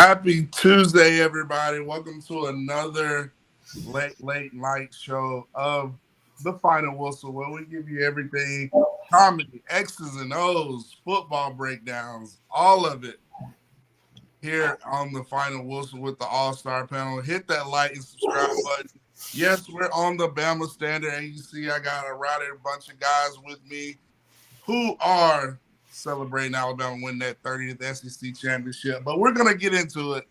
Happy Tuesday, everybody. Welcome to another late night show of The Final Whistle, where we give you everything comedy, X's and O's, football breakdowns, all of it here on The Final Whistle with the All-Star panel. Hit that like and subscribe button. Yes, we're on the Bama Standard, and you see I got a rowdy bunch of guys with me who are celebrating Alabama win that 30th SEC championship. But we're going to get into it.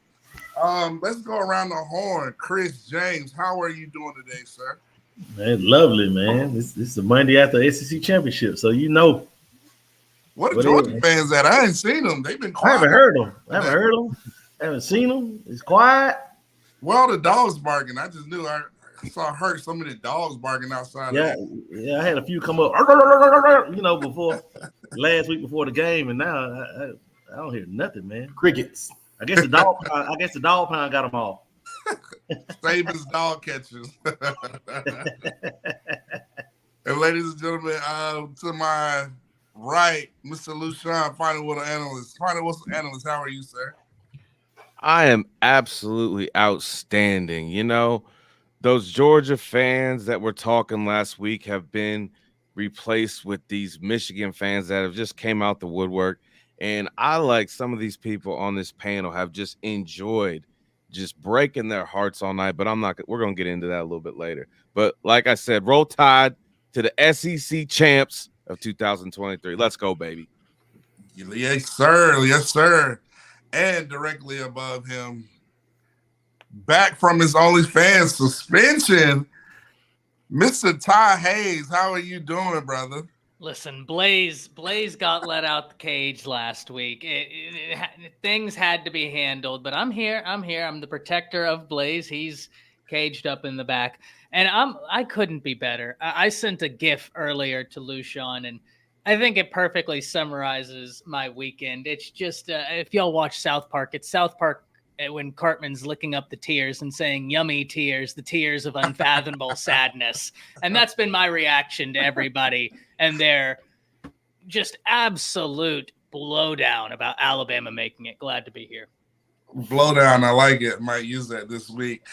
Let's go around the horn. Chris James, how are you doing today, sir? Man, lovely, man. This is the Monday after SEC championship, so you know. What are Georgia fans at? I ain't seen them. They've been quiet. I haven't heard them. I haven't seen them. It's quiet. Well, the dogs barking. I just knew I heard some of the dogs barking outside. Yeah, I had a few come up, before last week before the game, and now I don't hear nothing, man. Crickets. I guess the dog pound got them all. Saban's dog catchers. And ladies and gentlemen, to my right, Mr. Luscion, Final Whistle analyst. Final Whistle analyst, how are you, sir? I am absolutely outstanding. You know, those Georgia fans that were talking last week have been replaced with these Michigan fans that have just came out the woodwork. And I, like some of these people on this panel, have just enjoyed just breaking their hearts all night. But we're going to get into that a little bit later. But like I said, roll tide to the SEC champs of 2023. Let's go, baby. Yes, sir. Yes, sir. And directly above him, back from his OnlyFans suspension, Mr. Ty Hayes. How are you doing, brother? Listen, Blaze got let out the cage last week. Things had to be handled, but I'm here. I'm the protector of Blaze. He's caged up in the back, and I couldn't be better. I sent a GIF earlier to Luscion, and I think it perfectly summarizes my weekend. It's just if y'all watch South Park, it's South Park when Cartman's licking up the tears and saying, "Yummy tears, the tears of unfathomable sadness." And that's been my reaction to everybody and their just absolute blowdown about Alabama making it. Glad to be here. Blowdown, I like it. Might use that this week.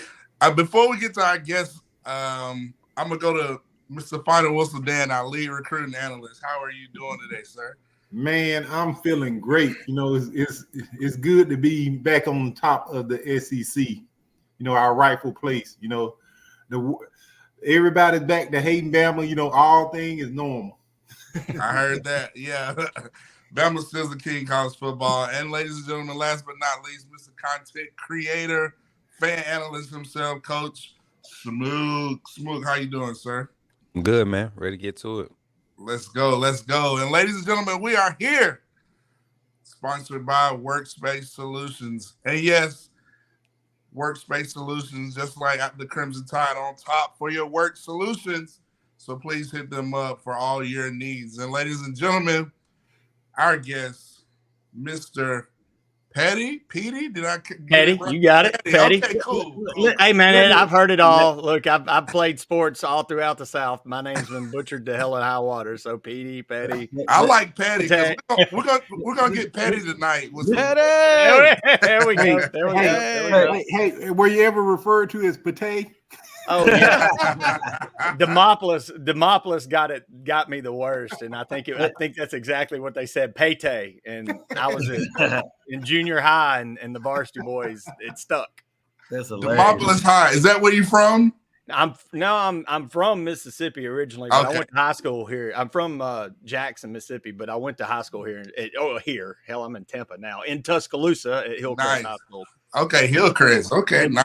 Before we get to our guests, I'm going to go to Mr. Final Whistle Dan, our lead recruiting analyst. How are you doing today, sir? Man, I'm feeling great. You know, it's good to be back on top of the SEC. You know, our rightful place. You know, everybody's back to hating Bama. You know, all things is normal. I heard that. Yeah, Bama still the king of college football. And ladies and gentlemen, last but not least, Mr. Content Creator, fan analyst himself, Coach Snubbed. Snubbed, how you doing, sir? I'm good, man. Ready to get to it. Let's go. And ladies and gentlemen, we are here, sponsored by Workspace Solutions. And yes, Workspace Solutions, just like the Crimson Tide, on top for your work solutions. So please hit them up for all your needs. And ladies and gentlemen, our guest, Mr. Pettey. Did I get Pettey, it right? you got it. Pettey. Okay, cool. Hey, man, I've heard it all. Look, I've played sports all throughout the South. My name's been butchered to hell in high water. So, Pettey. I like Pettey. We're gonna get Pettey tonight. Pettey. There we go. Hey, were you ever referred to as Pettey? Oh yeah, Demopolis got me the worst, and I think that's exactly what they said, Pettey, and I was in junior high, and the varsity boys, it stuck. That's hilarious. Demopolis High. Is that where you from? I'm from Mississippi originally, but I went to high school here. I'm from Jackson, Mississippi, but I went to high school here. Here, hell, I'm in Tampa now, in Tuscaloosa at Hillcrest High School. Okay, Hillcrest. Okay, nice.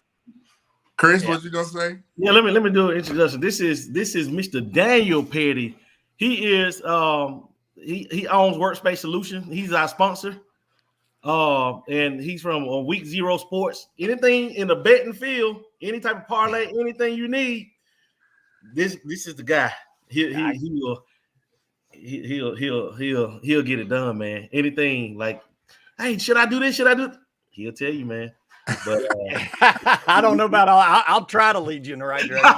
Chris, what you gonna say? Yeah, let me do an introduction. This is Mr. Daniel Pettey. He is he owns Workspace Solutions. He's our sponsor. And he's from Week Zero Sports. Anything in the betting field, any type of parlay, anything you need. This is the guy. He'll get it done, man. Anything like, hey, should I do this? Should I do? He'll tell you, man. But I don't know about all. I'll try to lead you in the right direction.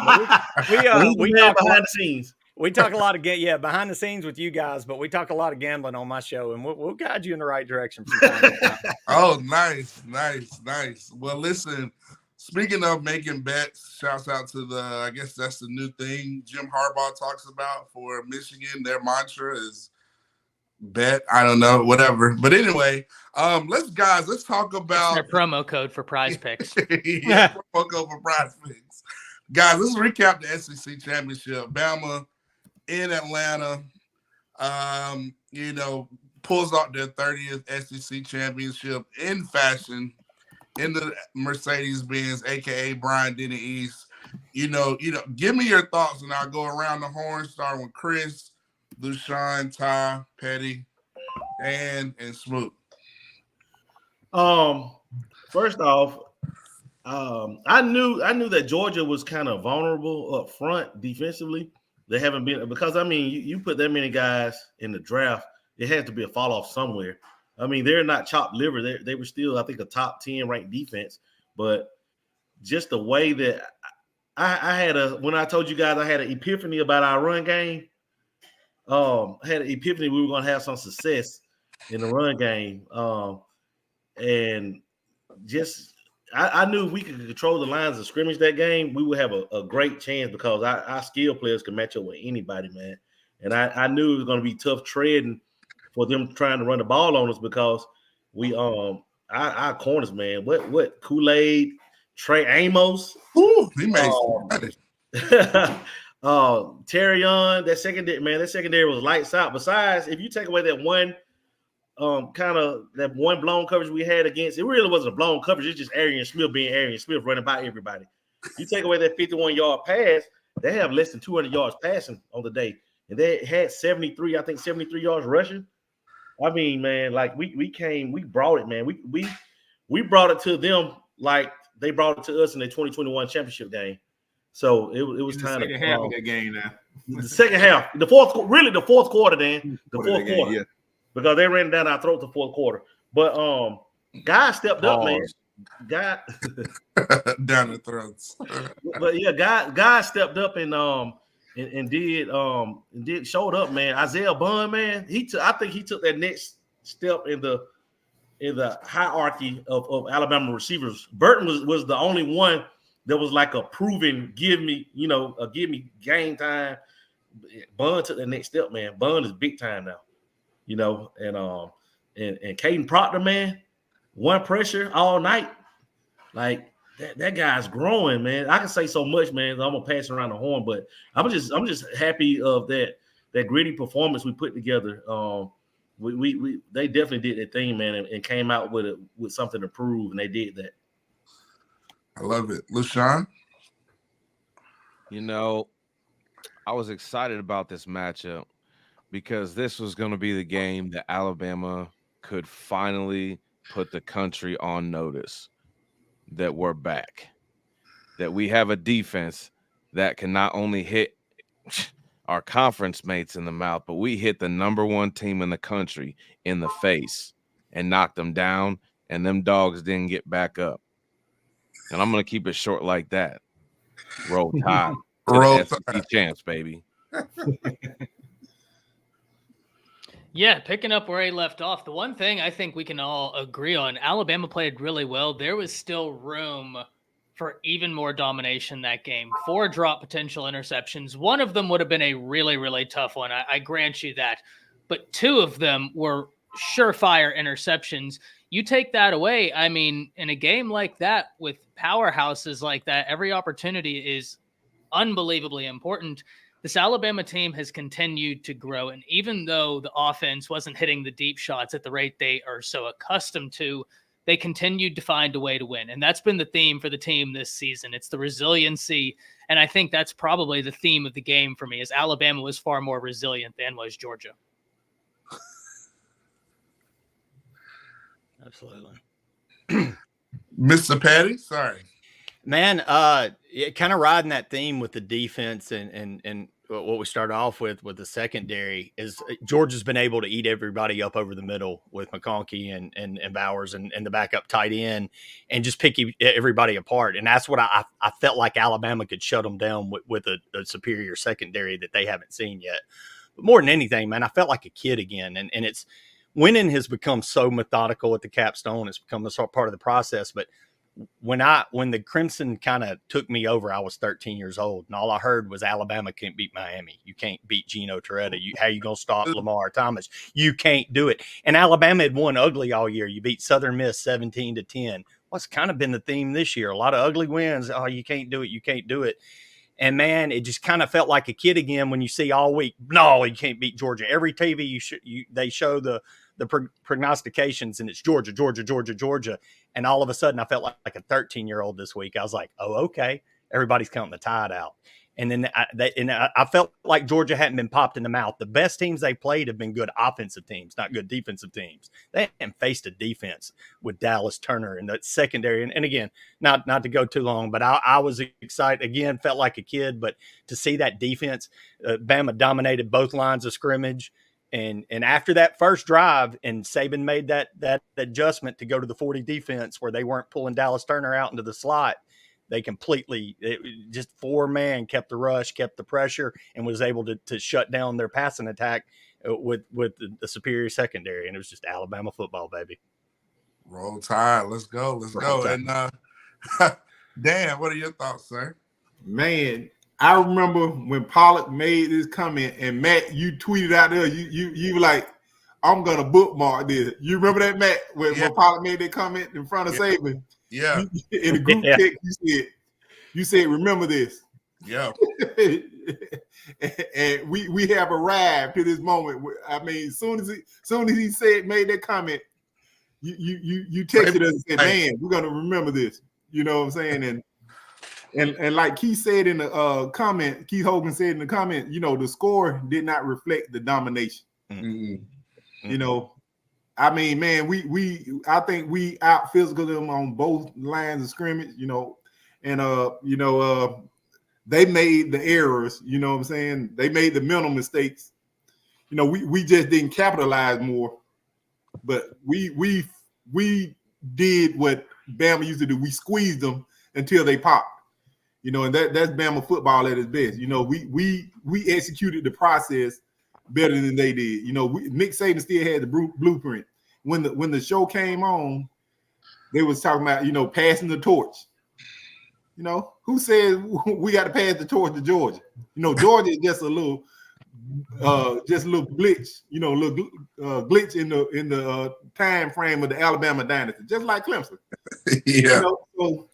We talk behind the scenes. We talk a lot of behind the scenes with you guys, but we talk a lot of gambling on my show, and we'll guide you in the right direction from time to time. Oh, nice. Well, listen, speaking of making bets, shouts out to I guess that's the new thing Jim Harbaugh talks about for Michigan. Their mantra is bet. I don't know, whatever. But anyway, let's talk about it's their promo code for Prize Picks. Yeah, promo code for Prize Picks. Guys, let's recap the SEC championship. Bama in Atlanta, pulls out their 30th SEC championship in fashion in the Mercedes-Benz, aka Brian Denny East. Give me your thoughts, and I'll go around the horn, starting with Chris, Luscion, Ty, Pettey, and Smoot. First off, I knew that Georgia was kind of vulnerable up front defensively. They haven't been, because you put that many guys in the draft, it has to be a fall off somewhere. They're not chopped liver. They were still, I think, a top 10 ranked defense, but just the way that when I told you guys I had an epiphany about our run game. I had an epiphany we were going to have some success in the run game, and just. I knew if we could control the lines of scrimmage that game, we would have a great chance because our skill players can match up with anybody, man. And I knew it was going to be tough trading for them trying to run the ball on us because we our corners, man. What Kool-Aid, Trey Amos, he made Terrion, that secondary was lights out. Besides, if you take away that one. That one blown coverage we had against, it really wasn't a blown coverage. It's just Arian Smith being Arian Smith running by everybody. You take away that 51-yard pass, they have less than 200 yards passing on the day. And they had 73 yards rushing. Man, like we brought it, man. We brought it to them like they brought it to us in the 2021 championship game. So it was time to half of that game now. The second half, the fourth quarter, Dan. The fourth quarter. Yeah. Because they ran down our throat the fourth quarter. But guy stepped up, man. Guy down the throats. But yeah, guy stepped up and showed up, man. Isaiah Bond, man. I think he took that next step in the hierarchy of Alabama receivers. Burton was the only one that was like a proven give me game time. Bond took that next step, man. Bond is big time now. And Caden Proctor, man, one pressure all night. Like that guy's growing, man. I can say so much, man. I'm gonna pass around the horn, but I'm just happy of that gritty performance we put together. They definitely did their thing, man, and came out with something to prove, and they did that. I love it, Luscion. I was excited about this matchup, because this was going to be the game that Alabama could finally put the country on notice that we're back, that we have a defense that can not only hit our conference mates in the mouth, but we hit the number one team in the country in the face and knocked them down, and them dogs didn't get back up. And I'm going to keep it short like that. Roll Tide. Roll SEC champs, baby. Yeah, picking up where he left off, the one thing I think we can all agree on, Alabama played really well. There was still room for even more domination that game. 4 drop potential interceptions. One of them would have been a really, really tough one. I grant you that. But 2 of them were surefire interceptions. You take that away, in a game like that with powerhouses like that, every opportunity is unbelievably important. This Alabama team has continued to grow, and even though the offense wasn't hitting the deep shots at the rate they are so accustomed to, they continued to find a way to win. And that's been the theme for the team this season. It's the resiliency, and I think that's probably the theme of the game for me, is Alabama was far more resilient than was Georgia. Absolutely. Mr. Pettey, sorry. Man, kind of riding that theme with the defense and what we started off with the secondary is Georgia's been able to eat everybody up over the middle with McConkey and Bowers and the backup tight end and just pick everybody apart. And that's what I felt like Alabama could shut them down with a superior secondary that they haven't seen yet. But more than anything, man, I felt like a kid again. And it's winning has become so methodical at the capstone. It's become a part of the process. But when the Crimson kind of took me over, I was 13 years old, and all I heard was Alabama can't beat Miami. You can't beat Geno Torretta. How you gonna stop Lamar Thomas? You can't do it. And Alabama had won ugly all year. You beat Southern Miss 17-10. What's kind of been the theme this year? A lot of ugly wins. Oh, you can't do it. You can't do it. And man, it just kind of felt like a kid again when you see all week. No, you can't beat Georgia. Every TV they show the prognostications, and it's Georgia, Georgia, Georgia, Georgia. And all of a sudden, I felt like a 13-year-old this week. I was like, oh, okay. Everybody's counting the tide out. And then I felt like Georgia hadn't been popped in the mouth. The best teams they played have been good offensive teams, not good defensive teams. They haven't faced a defense with Dallas Turner and the secondary. And again, not to go too long, but I was excited. Again, felt like a kid. But to see that defense, Bama dominated both lines of scrimmage. And after that first drive, and Saban made that adjustment to go to the 40 defense where they weren't pulling Dallas Turner out into the slot, they completely just 4-man kept the rush, kept the pressure, and was able to shut down their passing attack with the superior secondary. And it was just Alabama football, baby. Roll Tide. Let's go. Let's go. And Dan, what are your thoughts, sir? Man, I remember when Pollock made this comment, and Matt, you tweeted out there, you were like, I'm gonna bookmark this. You remember that, Matt, when Pollock made that comment in front of Saban? Yeah. In the group text, you said, remember this. Yeah. And we have arrived to this moment. I mean, as soon as he made that comment, you texted us and said, man, we're gonna remember this. You know what I'm saying? And like Keith said in the comment, Keith Hogan said in the comment, the score did not reflect the domination. Mm-hmm. You know, I mean, man, I think we out physical them on both lines of scrimmage, and they made the errors, you know what I'm saying? They made the mental mistakes. We just didn't capitalize more. But we did what Bama used to do. We squeezed them until they popped. And that's Bama football at its best. We executed the process better than they did. Nick Saban still had the blueprint. When the show came on, they was talking about, passing the torch. Who said we got to pass the torch to Georgia? Georgia is just a little glitch, little glitch in the time frame of the Alabama dynasty, just like Clemson. Yeah. So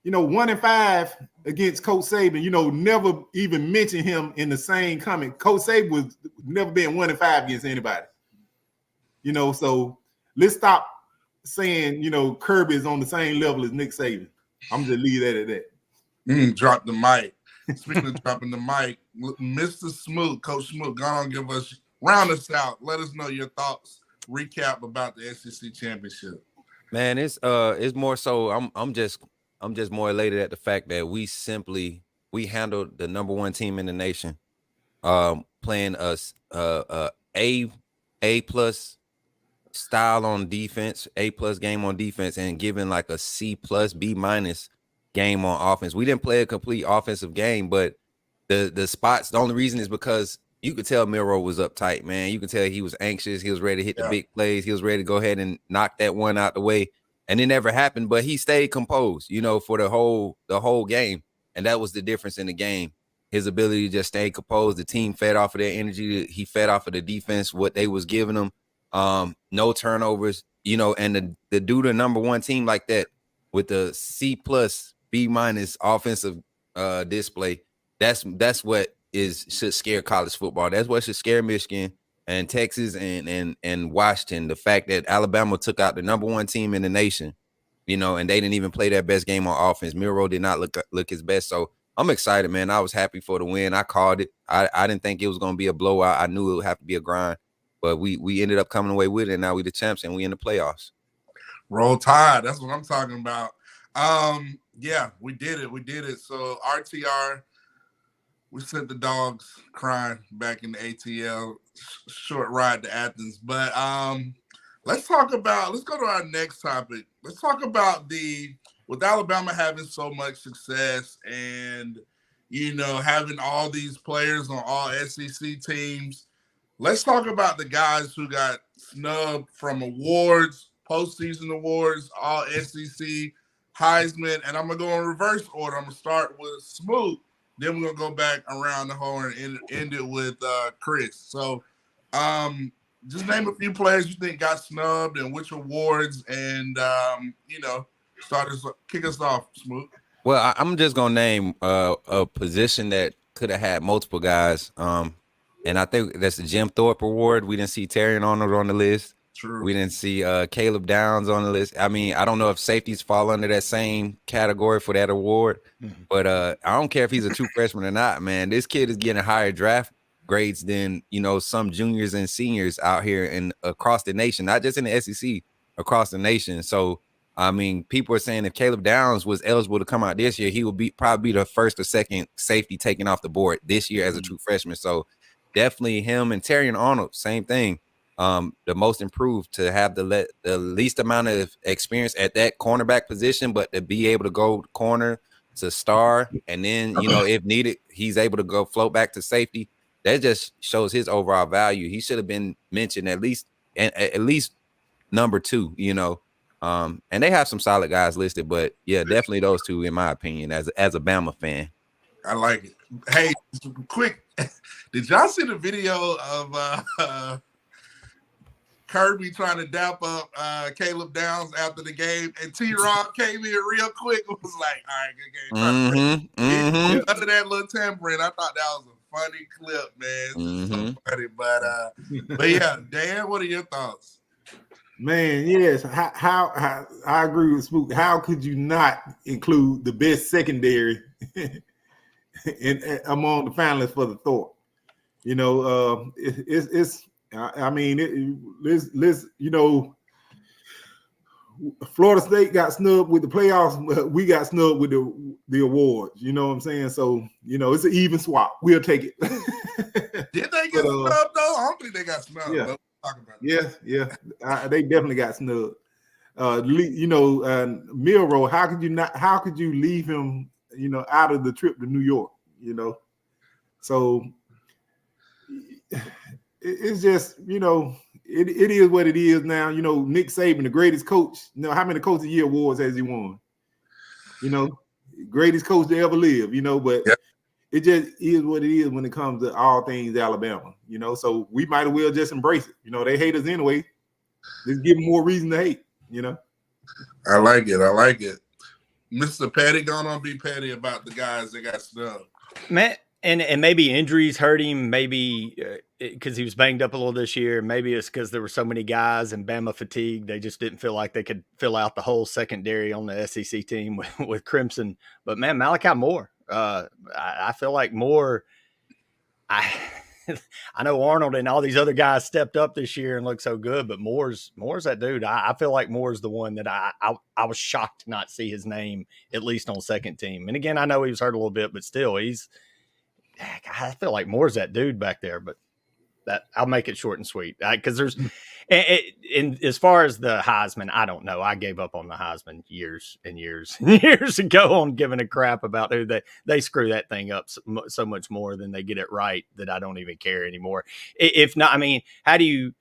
1-5 against Coach Saban, never even mention him in the same comment. Coach Saban was never been 1-5 against anybody. So let's stop saying, Kirby is on the same level as Nick Saban. I'm just leave that at that. Drop the mic. Speaking of dropping the mic, Mr. Smoot, Coach Smoot, go on, round us out. Let us know your thoughts. Recap about the SEC championship. Man, it's more so. I'm just more elated at the fact that we handled the number one team in the nation, playing A plus style on defense, A plus game on defense, and giving like a C plus B minus game on offense. We didn't play a complete offensive game, but the spots, the only reason is because you could tell Milroe was uptight, man. You could tell he was anxious. He was ready to hit the big plays. He was ready to go ahead and knock that one out the way. And it never happened, but he stayed composed, for the whole game. And that was the difference in the game. His ability to just stay composed. The team fed off of their energy. He fed off of the defense, what they was giving him. No turnovers, and the do the number one team like that with the C plus B minus offensive display. That's what should scare college football. That's what should scare Michigan and Texas and Washington. The fact that Alabama took out the number one team in the nation, and they didn't even play their best game on offense. Milroe did not look his best. So I'm excited, man. I was happy for the win. I called it. I didn't think it was going to be a blowout. I knew it would have to be a grind, but we ended up coming away with it. And now we the champs and we in the playoffs. Roll Tide. That's what I'm talking about. Yeah, we did it. So RTR, we sent the dogs crying back in the ATL. Short ride to Athens. But let's go to our next topic. Let's talk about with Alabama having so much success and, having all these players on all SEC teams. Let's talk about the guys who got snubbed from awards, postseason awards, all SEC, Heisman, and I'm going to go in reverse order. I'm going to start with Smooth. Then we're going to go back around the horn and end it with Chris. So just name a few players you think got snubbed and which awards and, kick us off, Smooth. Well, I'm just going to name a position that could have had multiple guys. And I think that's the Jim Thorpe Award. We didn't see Terrion Arnold on the list. True. We didn't see Caleb Downs on the list. I mean, I don't know if safeties fall under that same category for that award, but I don't care if he's a true freshman or not, man. This kid is getting higher draft grades than, some juniors and seniors out here and across the nation, not just in the SEC, across the nation. So, I mean, people are saying if Caleb Downs was eligible to come out this year, he would probably be the first or second safety taken off the board this year as a true freshman. So definitely him and Terrion Arnold, same thing. The most improved to have the least amount of experience at that cornerback position, but to be able to go corner to star, and then, if needed, he's able to go float back to safety. That just shows his overall value. He should have been mentioned at least number 2, and they have some solid guys listed, but yeah, definitely those two, in my opinion, as a Bama fan. I like it. Hey, quick, did y'all see the video of Kirby trying to dap up Caleb Downs after the game, and T-Rock came in real quick and was like, all right, good game. Under that little tampering, I thought that was a funny clip, man. So funny. But yeah, Dan, what are your thoughts? Man, yes. How I agree with Spook. How could you not include the best secondary among the finalists for the Thorpe? Florida State got snubbed with the playoffs, but we got snubbed with the awards. You know what I'm saying? So, it's an even swap. We'll take it. Did they get snubbed, though? I don't think they got snubbed. Yeah. Talk about that. Yeah. They definitely got snubbed. Milroe, how could you leave him, out of the trip to New York, So it's just, it is what it is now. Nick Saban, the greatest coach. How many Coach of the Year awards has he won? Greatest coach to ever live, but it just is what it is when it comes to all things Alabama, so we might as well just embrace it. They hate us anyway. Just give them more reason to hate, I like it. Mr. Pettey, gonna be petty about the guys that got snubbed. Man, and maybe injuries hurt him, maybe because he was banged up a little this year. Maybe it's because there were so many guys and Bama fatigue. They just didn't feel like they could fill out the whole secondary on the SEC team with Crimson. But man, Malachi Moore, I feel like Moore, I know Arnold and all these other guys stepped up this year and looked so good, but Moore's that dude. I feel like Moore's the one that I was shocked to not see his name, at least on second team. And again, I know he was hurt a little bit, but still, I feel like Moore's that dude back there. But that I'll make it short and sweet, because there's and as far as the Heisman, I don't know. I gave up on the Heisman years and years and years ago on giving a crap about who they screw that thing up so much more than they get it right that I don't even care anymore. If not, I mean, how do you?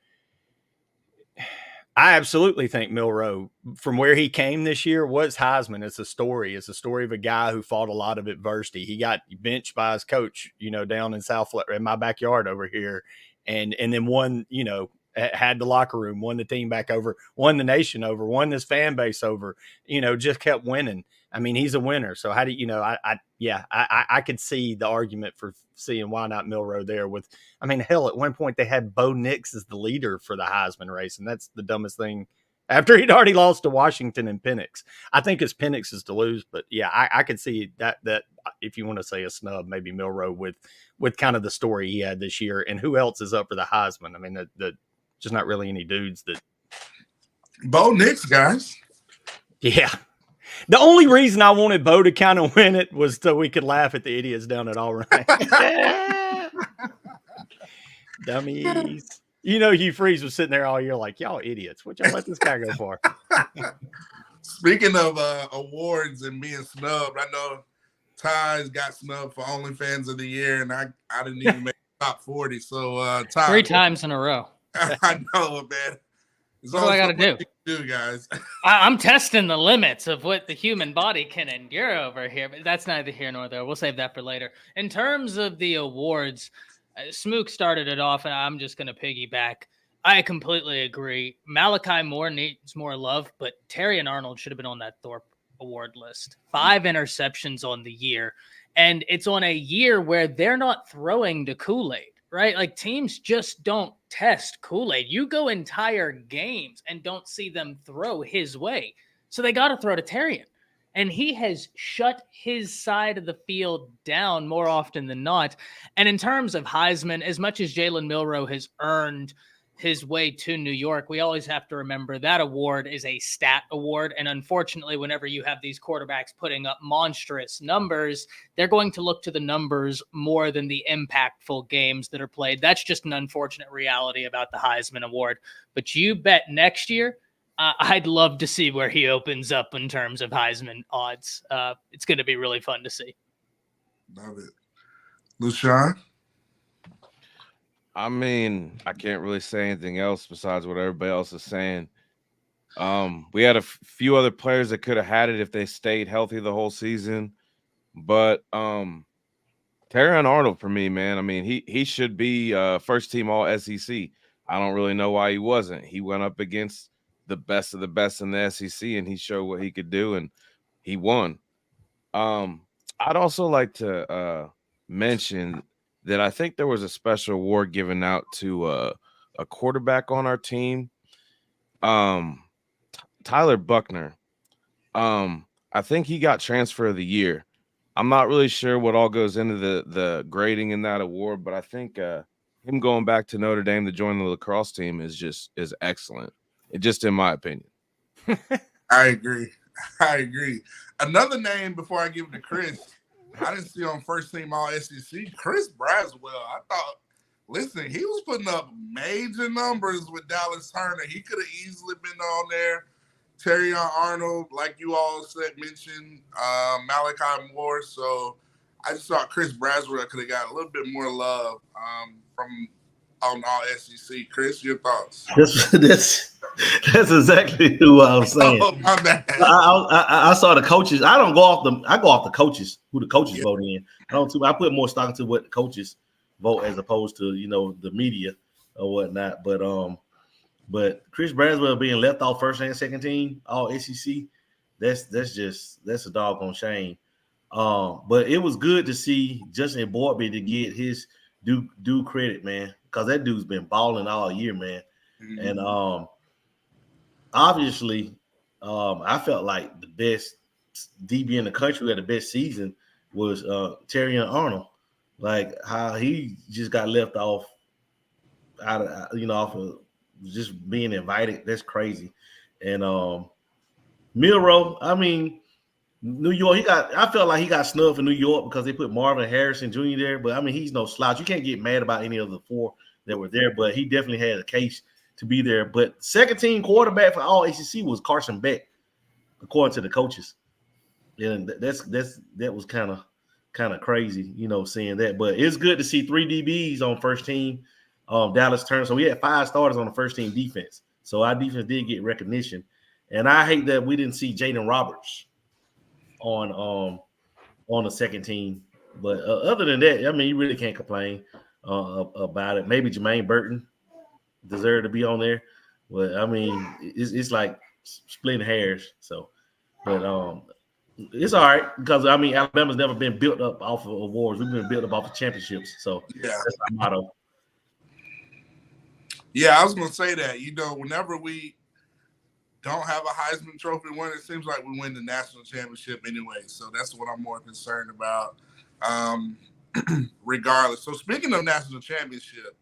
I absolutely think Milroe, from where he came this year, was Heisman. It's a story. It's a story of a guy who fought a lot of adversity. He got benched by his coach, down in in my backyard over here, and then won, had the locker room, won the team back over, won the nation over, won this fan base over, just kept winning. I mean, he's a winner. So how do I could see the argument for seeing why not Milroe there with, I mean, hell, at one point they had Bo Nix as the leader for the Heisman race. And that's the dumbest thing after he'd already lost to Washington and Penix. I think it's Penix's to lose, but yeah, I could see that if you want to say a snub, maybe Milroe with kind of the story he had this year. And who else is up for the Heisman? I mean, just not really any dudes that. Bo Nix, guys. Yeah. The only reason I wanted Bo to kind of win it was so we could laugh at the idiots down at All Right. Dummies. You know, Hugh Freeze was sitting there all year like, y'all idiots. What y'all let this guy go for? Speaking of awards and being snubbed, I know Ty's got snubbed for OnlyFans of the Year, and I didn't even make top 40. So, Ty, 3 times in a row. I know, man. What do I got to do, guys? I'm testing the limits of what the human body can endure over here, but that's neither here nor there. We'll save that for later. In terms of the awards, Smook started it off, and I'm just going to piggyback. I completely agree. Malachi Moore needs more love, but Terrion Arnold should have been on that Thorpe Award list. 5 interceptions on the year, and it's on a year where they're not throwing to Kool-Aid, right? Like, teams just don't test Kool-Aid. You go entire games and don't see them throw his way. So they got to throw to Terrion. And he has shut his side of the field down more often than not. And in terms of Heisman, as much as Jalen Milroe has earned his way to New York, we always have to remember that award is a stat award. And unfortunately, whenever you have these quarterbacks putting up monstrous numbers, they're going to look to the numbers more than the impactful games that are played. That's just an unfortunate reality about the Heisman Award. But you bet next year, I'd love to see where he opens up in terms of Heisman odds. It's going to be really fun to see. Love it. Luscion? I mean, I can't really say anything else besides what everybody else is saying. We had a few other players that could have had it if they stayed healthy the whole season. But Terrion Arnold for me, man, I mean, he should be first team all SEC. I don't really know why he wasn't. He went up against the best of the best in the SEC, and he showed what he could do, and he won. I'd also like to mention that I think there was a special award given out to a quarterback on our team, Tyler Buckner. I think he got transfer of the year. I'm not really sure what all goes into the grading in that award, but I think him going back to Notre Dame to join the lacrosse team is excellent. Just in my opinion. I agree. Another name before I give it to Chris, I didn't see on first team all SEC, Chris Braswell. I thought, listen, he was putting up major numbers with Dallas Turner. He could have easily been on there. Terrion Arnold, like you all mentioned, Malachi Moore. So I just thought Chris Braswell could have got a little bit more love from on all SEC. Chris, your thoughts? That's exactly who I was saying. Oh, my bad. I saw the coaches. I go off the coaches, who the coaches vote in. I put more stock into what the coaches vote as opposed to, the media or whatnot. But Chris Braswell being left off first and second team, all SEC, that's a doggone shame. But it was good to see Justin Boydby to get his due credit, man, because that dude's been balling all year, man. Mm-hmm. And obviously, I felt like the best DB in the country who had the best season was Terrion Arnold. Like how he just got left off off of just being invited. That's crazy. And Milroe, I mean, New York, I felt like he got snubbed for New York because they put Marvin Harrison Jr. there. But I mean, he's no slouch. You can't get mad about any of the 4 that were there, but he definitely had a case to be there. But second team quarterback for all ACC was Carson Beck, according to the coaches. And that was kind of crazy, seeing that. But it's good to see 3 DBs on first team. Dallas Turner. So we had 5 starters on the first team defense. So our defense did get recognition. And I hate that we didn't see Jaden Roberts on the second team. But other than that, I mean, you really can't complain about it. Maybe Jermaine Burton deserved to be on there. But I mean, it's like splitting hairs. So, but it's all right because I mean, Alabama's never been built up off of awards. We've been built up off of championships. So yeah, that's our motto. Yeah, I was gonna say that. Whenever we don't have a Heisman Trophy win, it seems like we win the national championship anyway. So that's what I'm more concerned about. Regardless. So speaking of national championship,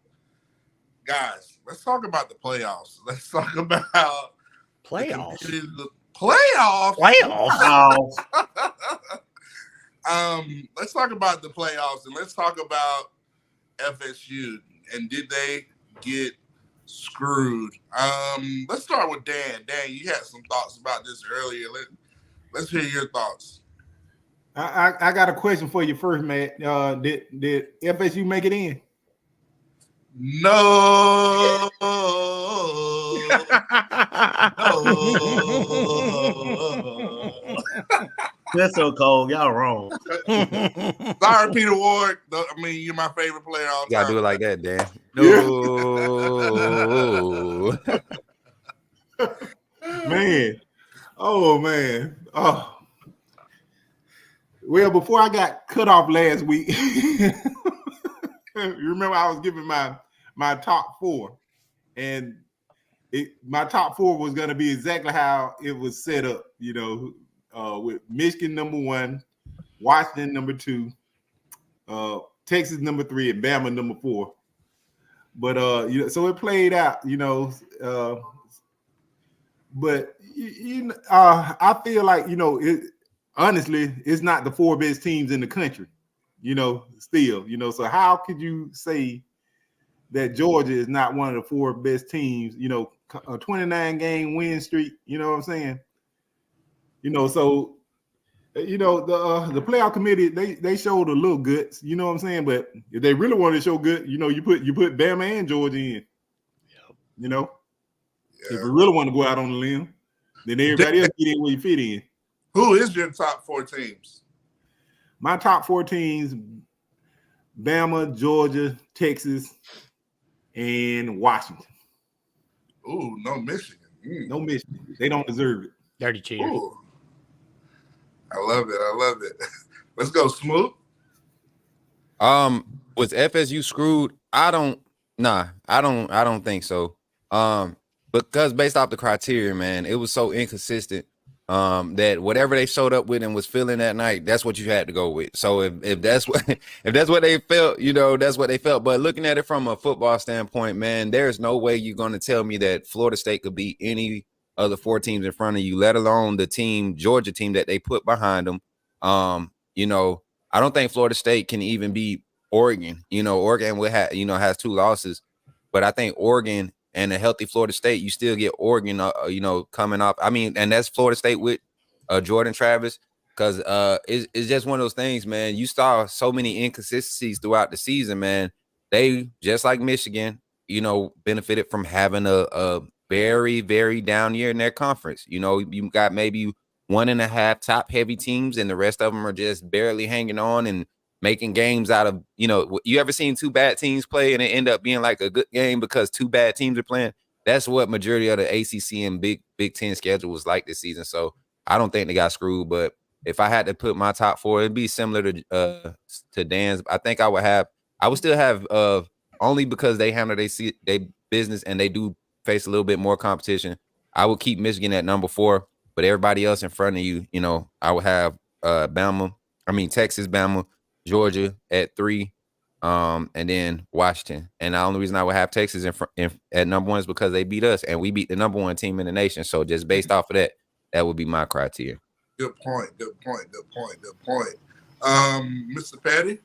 guys, let's talk about the playoffs. Let's talk about playoffs. The Playoffs. Playoffs. Let's talk about the playoffs and let's talk about FSU and did they get screwed? Let's start with Dan. Dan, you had some thoughts about this earlier. Let's hear your thoughts. I got a question for you first, Matt. Did FSU make it in? No. That's so cold. Y'all wrong. Sorry, Peter Ward. You're my favorite player all time. You gotta do it like that, Dan. No. Man. Oh, man. Oh. Well, before I got cut off last week, you remember I was giving my top four, and my top four was going to be exactly how it was set up, with Michigan number 1, Washington number 2, Texas number 3, and Bama number 4. But so it played out, but I feel like honestly, it's not the 4 best teams in the country, still. So how could you say that Georgia is not one of the 4 best teams, a 29-game win streak, you know what I'm saying? So, the playoff committee, they showed a little guts, you know what I'm saying? But if they really want to show good, you put Bama and Georgia in, Yeah. If we really want to go out on the limb, then everybody else get in where you fit in. Who is your top 4 teams? My top 4 teams: Bama, Georgia, Texas, and Washington. Ooh, no Michigan. No Michigan. They don't deserve it. Dirty cheater. Ooh. I love it. Let's go, Smooth. Was FSU screwed? I don't think so. Because based off the criteria, man, it was so inconsistent. That whatever they showed up with and was feeling that night, that's what you had to go with. So if that's what they felt, that's what they felt. But looking at it from a football standpoint, man, there's no way you're going to tell me that Florida State could beat any of the 4 teams in front of you, let alone the Georgia team that they put behind them. I don't think Florida State can even beat Oregon. Oregon has 2 losses, but I think Oregon and a healthy Florida State, you still get Oregon, coming off. And that's Florida State with Jordan Travis, because it's just one of those things, man. You saw so many inconsistencies throughout the season, man. They, just like Michigan, benefited from having a very, very down year in their conference. You got maybe 1.5 top-heavy teams, and the rest of them are just barely hanging on and making games out of, you ever seen 2 bad teams play and it end up being like a good game because 2 bad teams are playing? That's what majority of the ACC and Big Ten schedule was like this season. So I don't think they got screwed, but if I had to put my top 4, it'd be similar to Dan's. I think I would still have only because they handle their business and they do face a little bit more competition. I would keep Michigan at number 4, but everybody else in front of you, I would have Texas, Bama, Georgia at 3, and then Washington. And the only reason I would have Texas at number 1 is because they beat us, and we beat the number 1 team in the nation. So just based off of that would be my criteria. Good point. Mr. Pettey?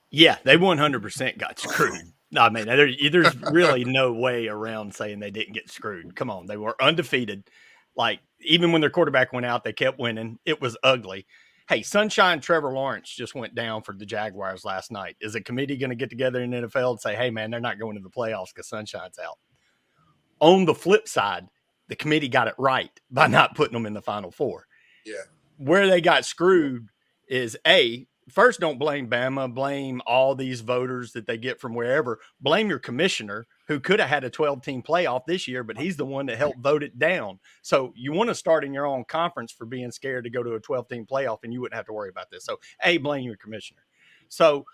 Yeah, they 100% got screwed. I mean, there's really no way around saying they didn't get screwed. Come on, they were undefeated. Like, even when their quarterback went out, they kept winning. It was ugly. Hey, Sunshine Trevor Lawrence just went down for the Jaguars last night. Is a committee going to get together in the NFL and say, hey, man, they're not going to the playoffs because Sunshine's out? On the flip side, the committee got it right by not putting them in the Final Four. Yeah. Where they got screwed is, first, don't blame Bama, blame all these voters that they get from wherever. Blame your commissioner, who could have had a 12-team playoff this year, but he's the one that helped vote it down. So you want to start in your own conference for being scared to go to a 12-team playoff, and you wouldn't have to worry about this. So, blame your commissioner. So,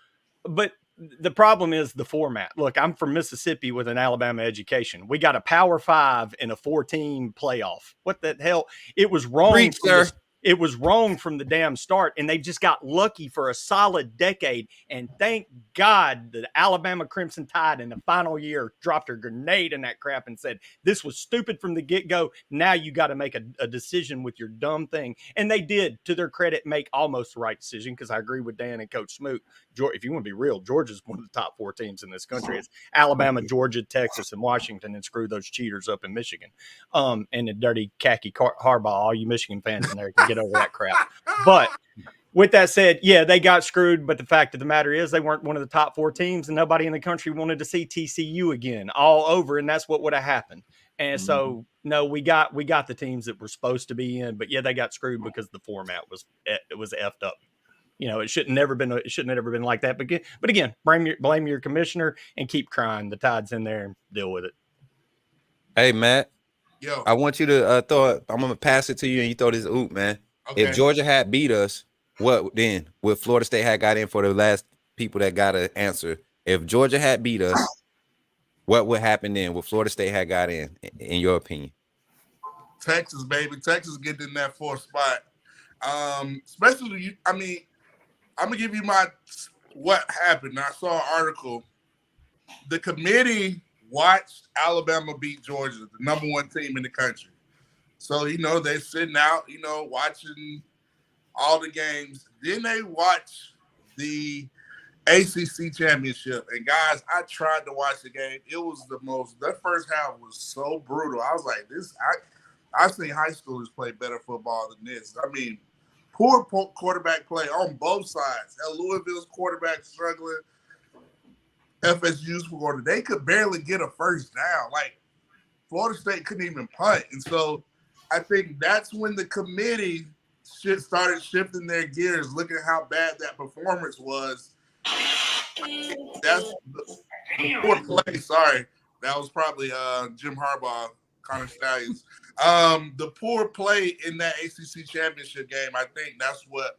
but the problem is the format. Look, I'm from Mississippi with an Alabama education. We got a Power 5 in a 4-team playoff. What the hell? It was wrong. Preach, sir. It was wrong from the damn start, and they just got lucky for a solid decade. And thank God the Alabama Crimson Tide in the final year dropped a grenade in that crap and said, this was stupid from the get-go. Now you got to make a decision with your dumb thing. And they did, to their credit, make almost the right decision, because I agree with Dan and Coach Smoot. If you want to be real, Georgia's one of the top 4 teams in this country. It's Alabama, Georgia, Texas, and Washington, and screw those cheaters up in Michigan. And the dirty khaki Harbaugh, all you Michigan fans in there can get over that crap. But with that said, yeah, they got screwed. But the fact of the matter is they weren't one of the top 4 teams, and nobody in the country wanted to see TCU again all over. And that's what would have happened. And so, no, we got the teams that were supposed to be in, but yeah, they got screwed because the format was effed up. You know, it shouldn't never been like that. But again, blame your commissioner and keep crying. The Tide's in there and deal with it. Hey, Matt. Yo. I want you to I'm gonna pass it to you, and you throw this oop, man. Okay. If Georgia had beat us, what then? Would Florida State had got in for the last people that got to answer? If Georgia had beat us, what would happen then? Would Florida State had got in your opinion? Texas, baby. Texas getting in that 4th spot. Especially, I mean, I'm gonna give you what happened. I saw an article. The committee watched Alabama beat Georgia, the number 1 team in the country. So, they're sitting out, watching all the games. Then they watch the ACC championship. And, guys, I tried to watch the game. It was that first half was so brutal. I was like, I've seen high schoolers play better football than this. I mean, poor quarterback play on both sides. Louisville's quarterback struggling. FSU's quarterback, they could barely get a first down. Like, Florida State couldn't even punt. And so I think that's when the committee started shifting their gears, looking at how bad that performance was. That's the poor play. Sorry. That was probably Jim Harbaugh, Connor Stallions. The poor play in that ACC championship game, I think that's what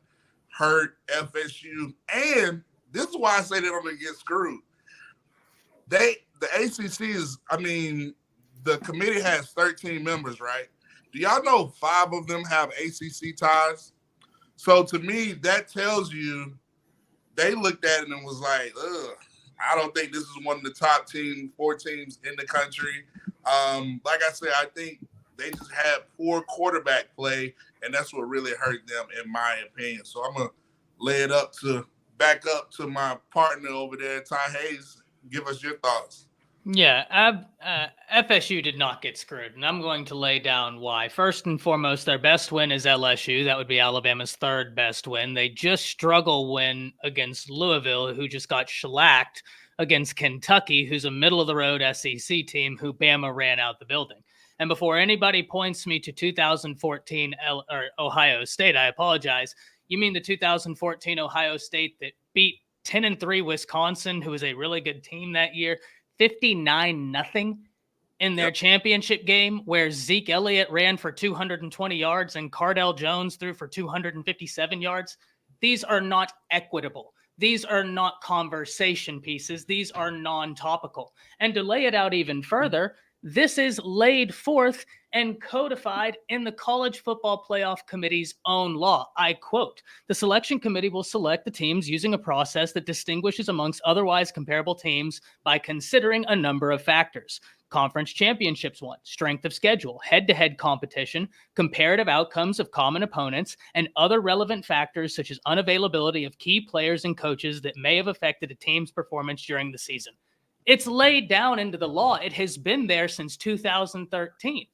hurt FSU. And this is why I say they don't get screwed. The ACC is, I mean, the committee has 13 members, right? Do y'all know 5 of them have ACC ties? So to me, that tells you they looked at it and was like, ugh, I don't think this is one of the top 4 teams in the country. Like I said, I think they just had poor quarterback play, and that's what really hurt them, in my opinion. So I'm going to lay it back up to my partner over there, Ty Hayes. Give us your thoughts. Yeah, FSU did not get screwed, and I'm going to lay down why. First and foremost, their best win is LSU. That would be Alabama's 3rd best win. They just struggle win against Louisville, who just got shellacked against Kentucky, who's a middle-of-the-road SEC team who Bama ran out the building. And before anybody points me to 2014 Ohio State, I apologize. You mean the 2014 Ohio State that beat 10-3 Wisconsin, who was a really good team that year, 59-0 in their championship game, where Zeke Elliott ran for 220 yards and Caddell Jones threw for 257 yards. These are not equitable. These are not conversation pieces. These are non-topical. And to lay it out even further, this is laid forth and codified in the College Football Playoff Committee's own law. I quote, "The selection committee will select the teams using a process that distinguishes amongst otherwise comparable teams by considering a number of factors. Conference championships won, strength of schedule, head-to-head competition, comparative outcomes of common opponents, and other relevant factors such as unavailability of key players and coaches that may have affected a team's performance during the season." It's laid down into the law. It has been there since 2013.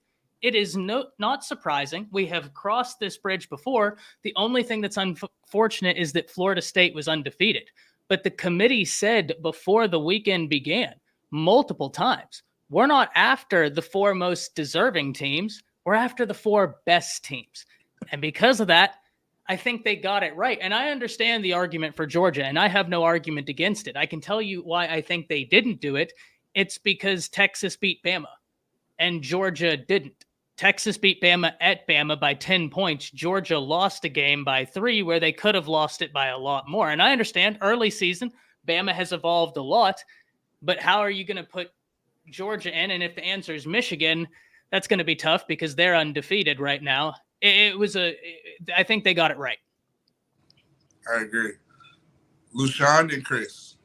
It is not surprising. We have crossed this bridge before. The only thing that's unfortunate is that Florida State was undefeated. But the committee said before the weekend began multiple times, we're not after the 4 most deserving teams. We're after the 4 best teams. And because of that, I think they got it right. And I understand the argument for Georgia, and I have no argument against it. I can tell you why I think they didn't do it. It's because Texas beat Bama and Georgia didn't. Texas beat Bama at Bama by 10 points. Georgia lost a game by 3 where they could have lost it by a lot more. And I understand early season, Bama has evolved a lot, but how are you going to put Georgia in? And if the answer is Michigan, that's going to be tough because they're undefeated right now. I think they got it right. I agree. Luscion and Chris.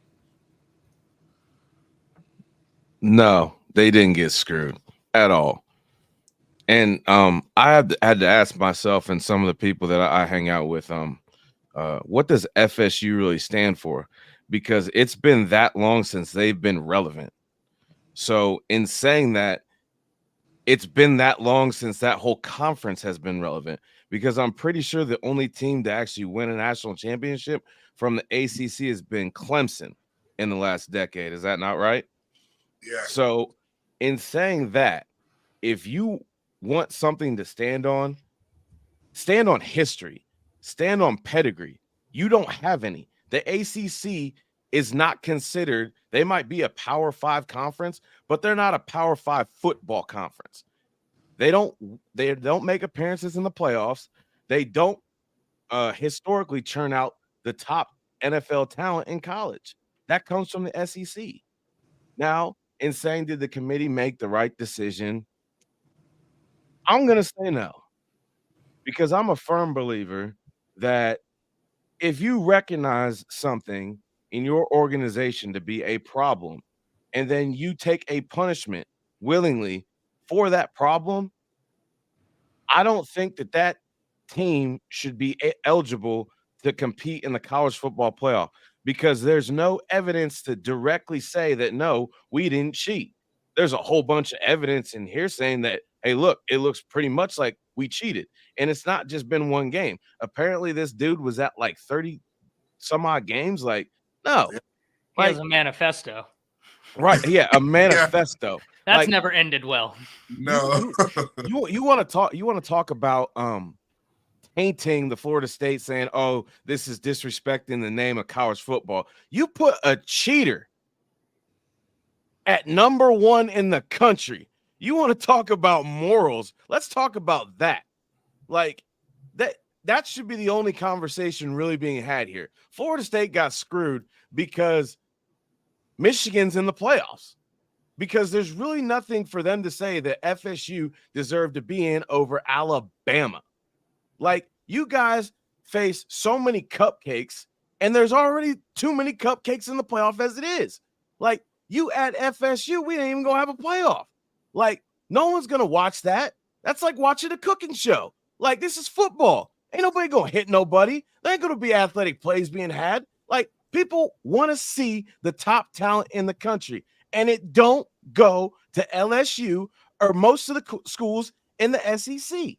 No, they didn't get screwed at all. And I had to ask myself and some of the people that I hang out with, what does FSU really stand for? Because it's been that long since they've been relevant. So in saying that, it's been that long since that whole conference has been relevant, because I'm pretty sure the only team to actually win a national championship from the ACC has been Clemson in the last decade. Is that not right? Yeah. So in saying that, if you want something to stand on history, stand on pedigree. You don't have any. The ACC is not considered. They might be a Power 5 conference, but they're not a Power 5 football conference. They don't make appearances in the playoffs. They don't historically churn out the top NFL talent in college. That comes from the SEC. Now, in saying, did the committee make the right decision? I'm going to say no, because I'm a firm believer that if you recognize something in your organization to be a problem, and then you take a punishment willingly for that problem, I don't think that team should be eligible to compete in the college football playoff, because there's no evidence to directly say that, no, we didn't cheat. There's a whole bunch of evidence in here saying that, hey, look, it looks pretty much like we cheated. And it's not just been one game. Apparently, this dude was at like 30 some odd games. Like, no. He has a manifesto. Right. Yeah, a manifesto. That's never ended well. No. You want to talk about tainting the Florida State, saying, oh, this is disrespecting the name of college football. You put a cheater at number 1 in the country. You want to talk about morals? Let's talk about that. Like, that should be the only conversation really being had here. Florida State got screwed because Michigan's in the playoffs, because there's really nothing for them to say that FSU deserved to be in over Alabama. Like, you guys face so many cupcakes, and there's already too many cupcakes in the playoff as it is. Like, you at FSU, we ain't even gonna have a playoff. Like, no one's gonna watch that. That's like watching a cooking show. Like, this is football. Ain't nobody gonna hit nobody. There ain't gonna be athletic plays being had. Like, people want to see the top talent in the country, and it don't go to LSU or most of the schools in the SEC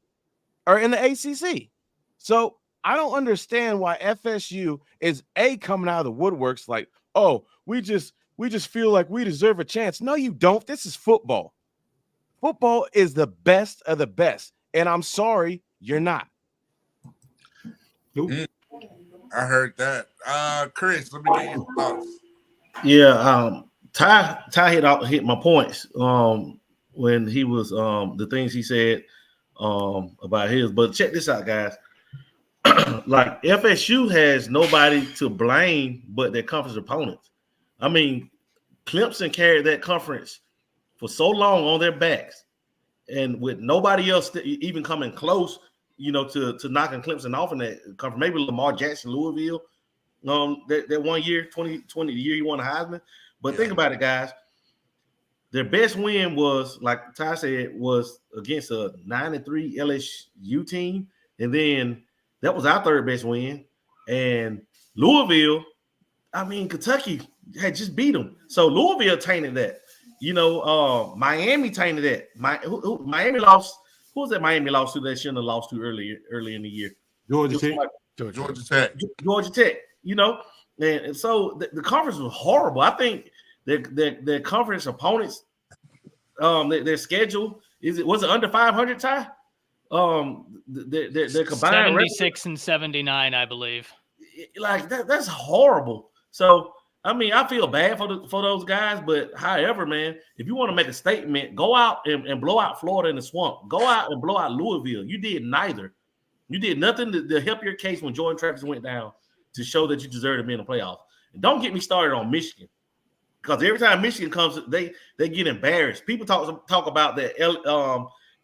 or in the ACC. So I don't understand why FSU is coming out of the woodworks like, oh, we just feel like we deserve a chance. No, you don't. This is football. Football is the best of the best, and I'm sorry, you're not. I heard that. Chris, let me get your thoughts. Yeah, Ty hit my points when he was the things he said about his. But check this out, guys. Like, FSU has nobody to blame but their conference opponents. I mean, Clemson carried that conference for so long on their backs, and with nobody else even coming close, you know, to knocking Clemson off in that conference. Maybe Lamar Jackson, Louisville, that 1 year, 2020, the year he won a Heisman. But think about it, guys. Their best win was, like Ty said, was against a 9-3 LSU team, and then that was our third best win. And Louisville, I mean, Kentucky had just beat them, so Louisville tainted that. You know, Miami tainted that. Miami lost. Who was that Miami lost to that shouldn't have lost to early in the year? Georgia Tech. Georgia Tech. You know, and so the conference was horrible. I think their conference opponents, their schedule was it under 500, Ty? Their combined 76 and 79, I believe. Like that's horrible. So I mean, I feel bad for those guys, but however, man, if you want to make a statement, go out and blow out Florida in the swamp. Go out and blow out Louisville. You did neither. You did nothing to help your case when Jordan Travis went down to show that you deserve to be in the playoffs. And don't get me started on Michigan, because every time Michigan comes, they get embarrassed. People talk about the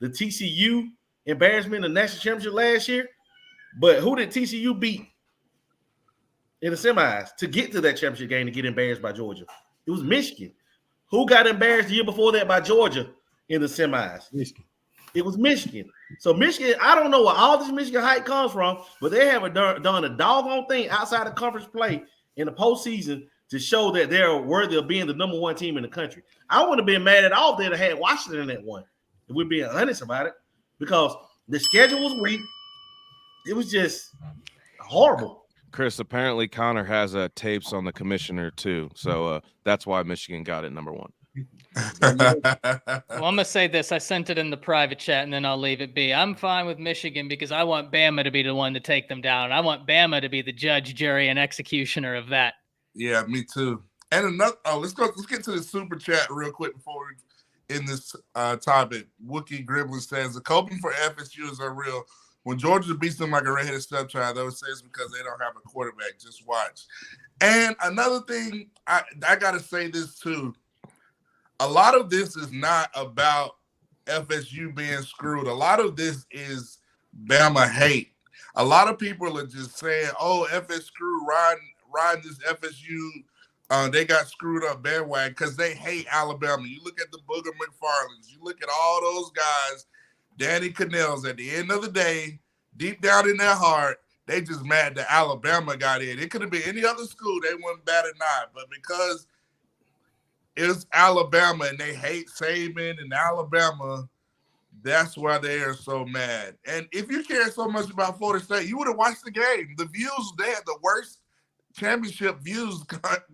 TCU embarrassment in the national championship last year. But who did TCU beat in the semis to get to that championship game to get embarrassed by Georgia? It was Michigan. Who got embarrassed the year before that by Georgia in the semis? Michigan. It was Michigan. So Michigan, I don't know where all this Michigan hype comes from, but they haven't done a doggone thing outside of conference play in the postseason to show that they're worthy of being the number one team in the country. I wouldn't have been mad at all if they'd have had Washington in that one, if we're being honest about it, because the schedule was weak. It was just horrible. Chris, apparently Connor has tapes on the commissioner too, so that's why Michigan got it number one. Well, I'm gonna say this. I sent it in the private chat, and then I'll leave it be. I'm fine with Michigan because I want Bama to be the one to take them down. I want Bama to be the judge, jury, and executioner of that. Yeah, me too. And another. Let's get to the super chat real quick before we end this topic. Wookie Gribblin says the coping for FSU is unreal. When Georgia beats them like a redheaded stepchild, they would say it's because they don't have a quarterback. Just watch. And another thing, I gotta say this too. A lot of this is not about FSU being screwed. A lot of this is Bama hate. A lot of people are just saying, "Oh, FSU riding this FSU. They got screwed up bandwagon because they hate Alabama." You look at the Booger McFarlands. You look at all those guys, Danny Caddell. At the end of the day, deep down in their heart, they just mad that Alabama got in. It could have been any other school. They wouldn't bat an eye. But because it's Alabama and they hate Saban and Alabama, that's why they are so mad. And if you care so much about Florida State, you would have watched the game. The views, they had the worst championship views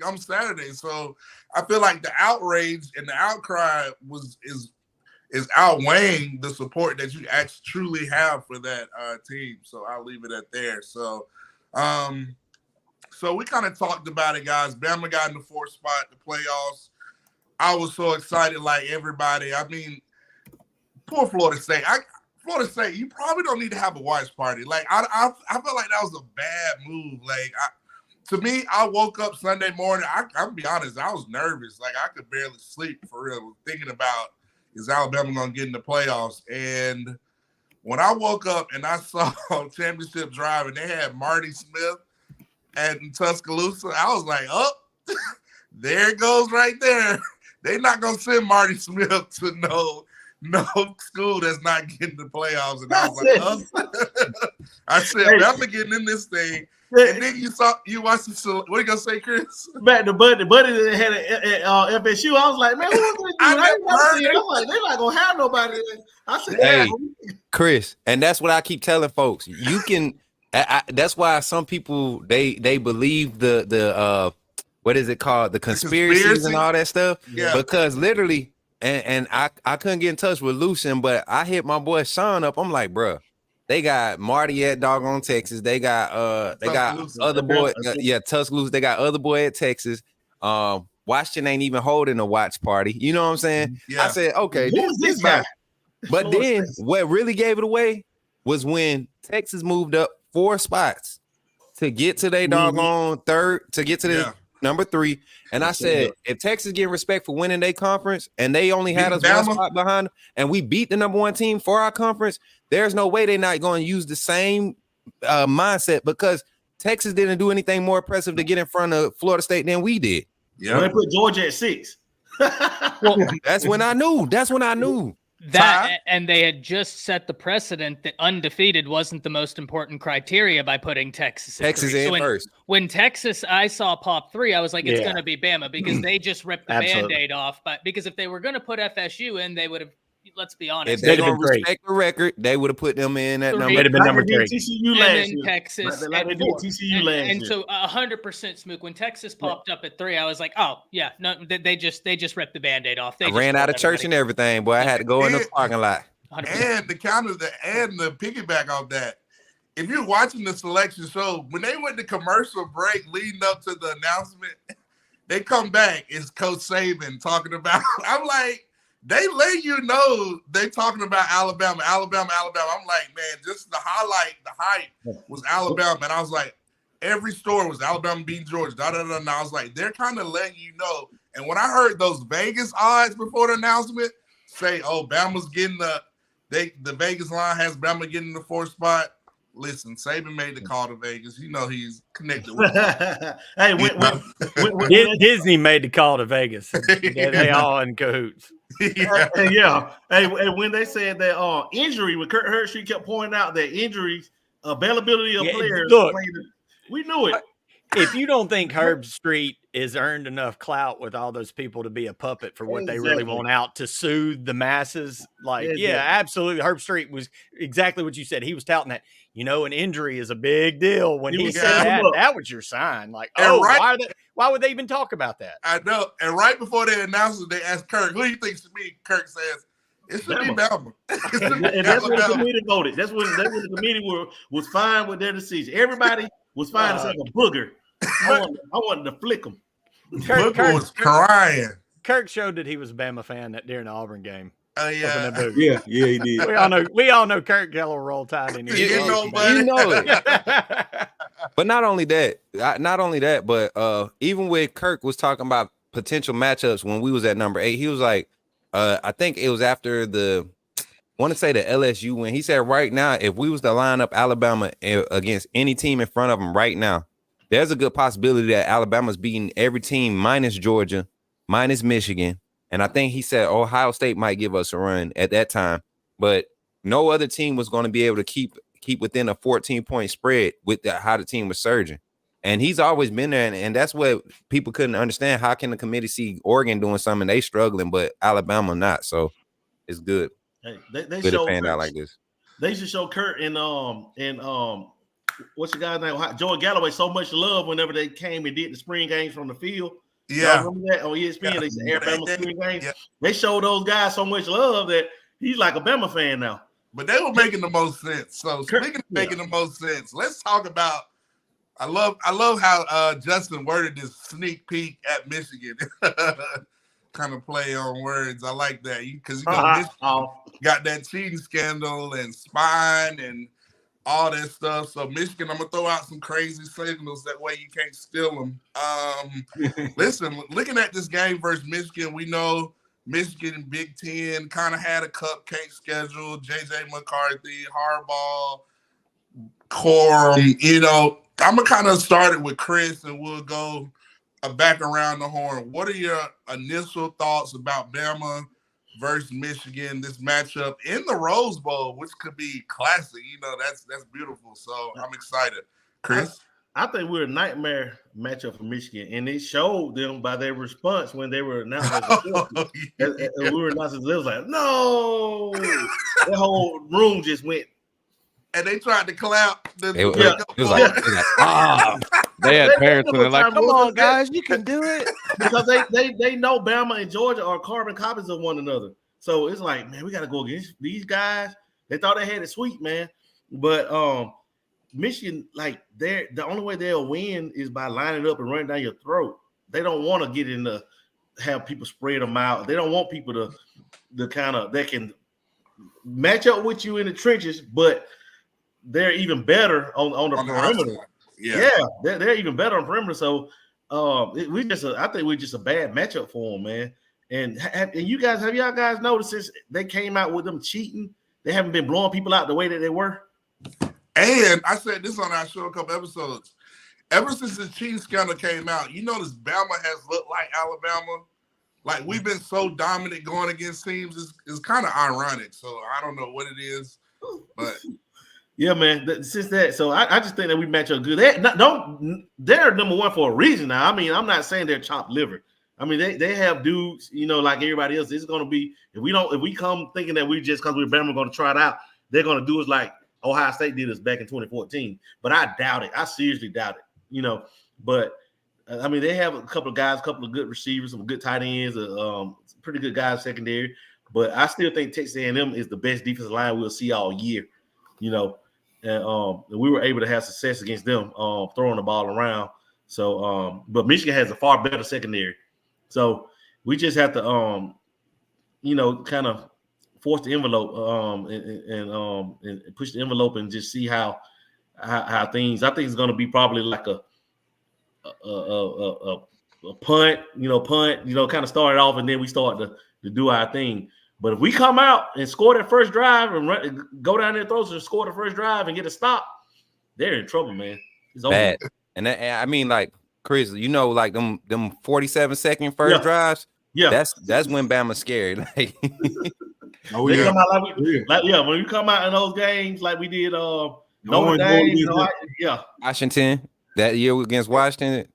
on Saturday. So I feel like the outrage and the outcry is outweighing the support that you actually truly have for that team. So I'll leave it at there. So we kind of talked about it, guys. Bama got in the 4th spot, the playoffs. I was so excited, like everybody. I mean, poor Florida State. Florida State, you probably don't need to have a watch party. Like I felt like that was a bad move. Like to me, I woke up Sunday morning. I'll be honest, I was nervous. Like I could barely sleep for real, thinking about is Alabama gonna get in the playoffs. And when I woke up and I saw championship drive and they had Marty Smith in Tuscaloosa, I was like, oh, there it goes right there. They're not gonna send Marty Smith to no school that's not getting the playoffs. And I was like, oh. I said, I'm getting in this thing. And then you watched the, what are you gonna say, Chris? Back to buddy that had at FSU. I was like, man, who was this? I'm like, they're not gonna have nobody. I said, hey, Chris, and that's what I keep telling folks. You can. That's why some people they believe the what is it called, the conspiracies and all that stuff. Yeah. Because literally, and I couldn't get in touch with Luscion, but I hit my boy Sean up. I'm like, bro. They got Marty at doggone Texas. They got other boy, Tuscaloosa. They got other boy at Texas. Washington ain't even holding a watch party. You know what I'm saying? Yeah. I said, okay, this guy. But then what really gave it away was when Texas moved up 4 spots to get to their doggone third, to get to the number 3. And I said, if Texas get respect for winning their conference and they only had us 1 spot behind them, and we beat the number 1 team for our conference, there's no way they're not going to use the same mindset, because Texas didn't do anything more impressive to get in front of Florida State than we did. Yeah, well, they put Georgia at 6. Well, that's when I knew. That, and they had just set the precedent that undefeated wasn't the most important criteria by putting Texas in first. When Texas, I saw pop 3, I was like, it's going to be Bama, because they just ripped the Band-Aid off. But because if they were going to put FSU in, they would have, let's be honest. If they're going to respect the record, they would have put them in at number. They'd have been number 3. TCU last year. Texas like they did TCU last year. And so 100% Smook. When Texas popped up at 3, I was like, oh yeah, no, they just ripped the Band-Aid off. I ran out of church and everything, boy. I had to go in the parking lot. 100%. And the counter, the piggyback off that. If you're watching the selection show, when they went to commercial break leading up to the announcement, they come back. It's Coach Saban talking about. I'm like, they let you know they talking about Alabama. I'm like, man, just the hype was Alabama. And I was like, every story was Alabama beating Georgia. And I was like, they're kind of letting you know. And when I heard those Vegas odds before the announcement say, oh, Bama's getting the Vegas line has Bama getting the 4th spot. Listen, Saban made the call to Vegas. You know he's connected with Hey, when Disney made the call to Vegas. They all in cahoots. Yeah. Hey, when they said that injury, when Kurt Hershey kept pointing out that injuries, availability of players, look, we knew it. If you don't think Herb Street is earned enough clout with all those people to be a puppet for what they really want out to soothe the masses, yeah, absolutely. Herb Street was exactly what you said. He was touting that, an injury is a big deal. When he said that was your sign. Like, why would they even talk about that? I know. And right before they announced it, they asked Kirk, who do you think should be? Kirk says, it should be Bama. And that's when the committee voted. That's when the committee was fine with their decision. Everybody was fine to say a booger. I wanted to flick him. Kirk was crying. Kirk showed that he was a Bama fan during the Auburn game. Oh yeah, he did. We all know Kirk Keller roll tide in here. You know it. But not only that, but even with Kirk was talking about potential matchups when we was at number 8, he was like, I think it was after the LSU win. He said right now, if we was to line up Alabama against any team in front of them right now, there's a good possibility that Alabama's beating every team minus Georgia, minus Michigan. And I think he said Ohio State might give us a run at that time. But no other team was going to be able to keep within a 14-point spread with how the team was surging. And he's always been there. And that's what people couldn't understand. How can the committee see Oregon doing something they struggling, but Alabama not? So it's good. Hey, they should pan out like this. They should show Kurt and what's the guy's name? Joey Galloway so much love whenever they came and did the spring games from the field. Yeah, remember that on ESPN? They said Alabama spring games. Yeah. They showed those guys so much love that he's like a Bama fan now. But they were making the most sense. So speaking of making the most sense, let's talk about. I love how Justin worded this sneak peek at Michigan. Kind of play on words. I like that because Michigan got that cheating scandal and spine and all that stuff. So Michigan, I'm gonna throw out some crazy signals. That way you can't steal them. Listen, looking at this game versus Michigan, we know Michigan Big Ten kind of had a cupcake schedule. JJ McCarthy, Harbaugh, Corum. I'm gonna kind of start it with Chris, and we'll go back around the horn. What are your initial thoughts about Bama versus Michigan, this matchup in the Rose Bowl, which could be classic? That's beautiful. So I'm excited. Chris? I think we're a nightmare matchup for Michigan, and it showed them by their response when they were announced as we were announced as it was like, no, the whole room just went. And they tried to clap. It was like, they had parents and they're like, come on, guys, you can do it. Because they know Bama and Georgia are carbon copies of one another. So it's like, man, we got to go against these guys. They thought they had it sweet, man. But Michigan, like, the only way they'll win is by lining up and running down your throat. They don't want to get in the have people spread them out. They don't want people to kind of that can match up with you in the trenches, but they're even better on the perimeter. Yeah, they're even better on perimeter. So I think we're just a bad matchup for them, man. And you guys, have y'all guys noticed since they came out with them cheating, they haven't been blowing people out the way that they were? And I said this on our show a couple episodes. Ever since the cheating scandal came out, you notice Bama has looked like Alabama. Like, we've been so dominant going against teams. It's kind of ironic. So I don't know what it is, but yeah, man. Since that, so I just think that we match up good. They're number one for a reason now. I mean, I'm not saying they're chopped liver. I mean, they have dudes, like everybody else. It's going to be if we come thinking that we just because we're Bama going to try it out, they're going to do us like Ohio State did us back in 2014. But I doubt it. I seriously doubt it. But I mean, they have a couple of guys, a couple of good receivers, some good tight ends, pretty good guys secondary. But I still think Texas A&M is the best defensive line we'll see all year. And we were able to have success against them throwing the ball around. So, but Michigan has a far better secondary. So we just have to, kind of force the envelope and push the envelope and just see how things. I think it's going to be probably like a punt, kind of start it off and then we start to do our thing. But if we come out and score that first drive and go down there, throws and score the first drive and get a stop, they're in trouble, man. It's bad. And I mean, like Chris, like them 47-second first drives. Yeah, that's when Bama's scared. Like, come out when you come out in those games like we did Notre Dame, Washington that year against Washington.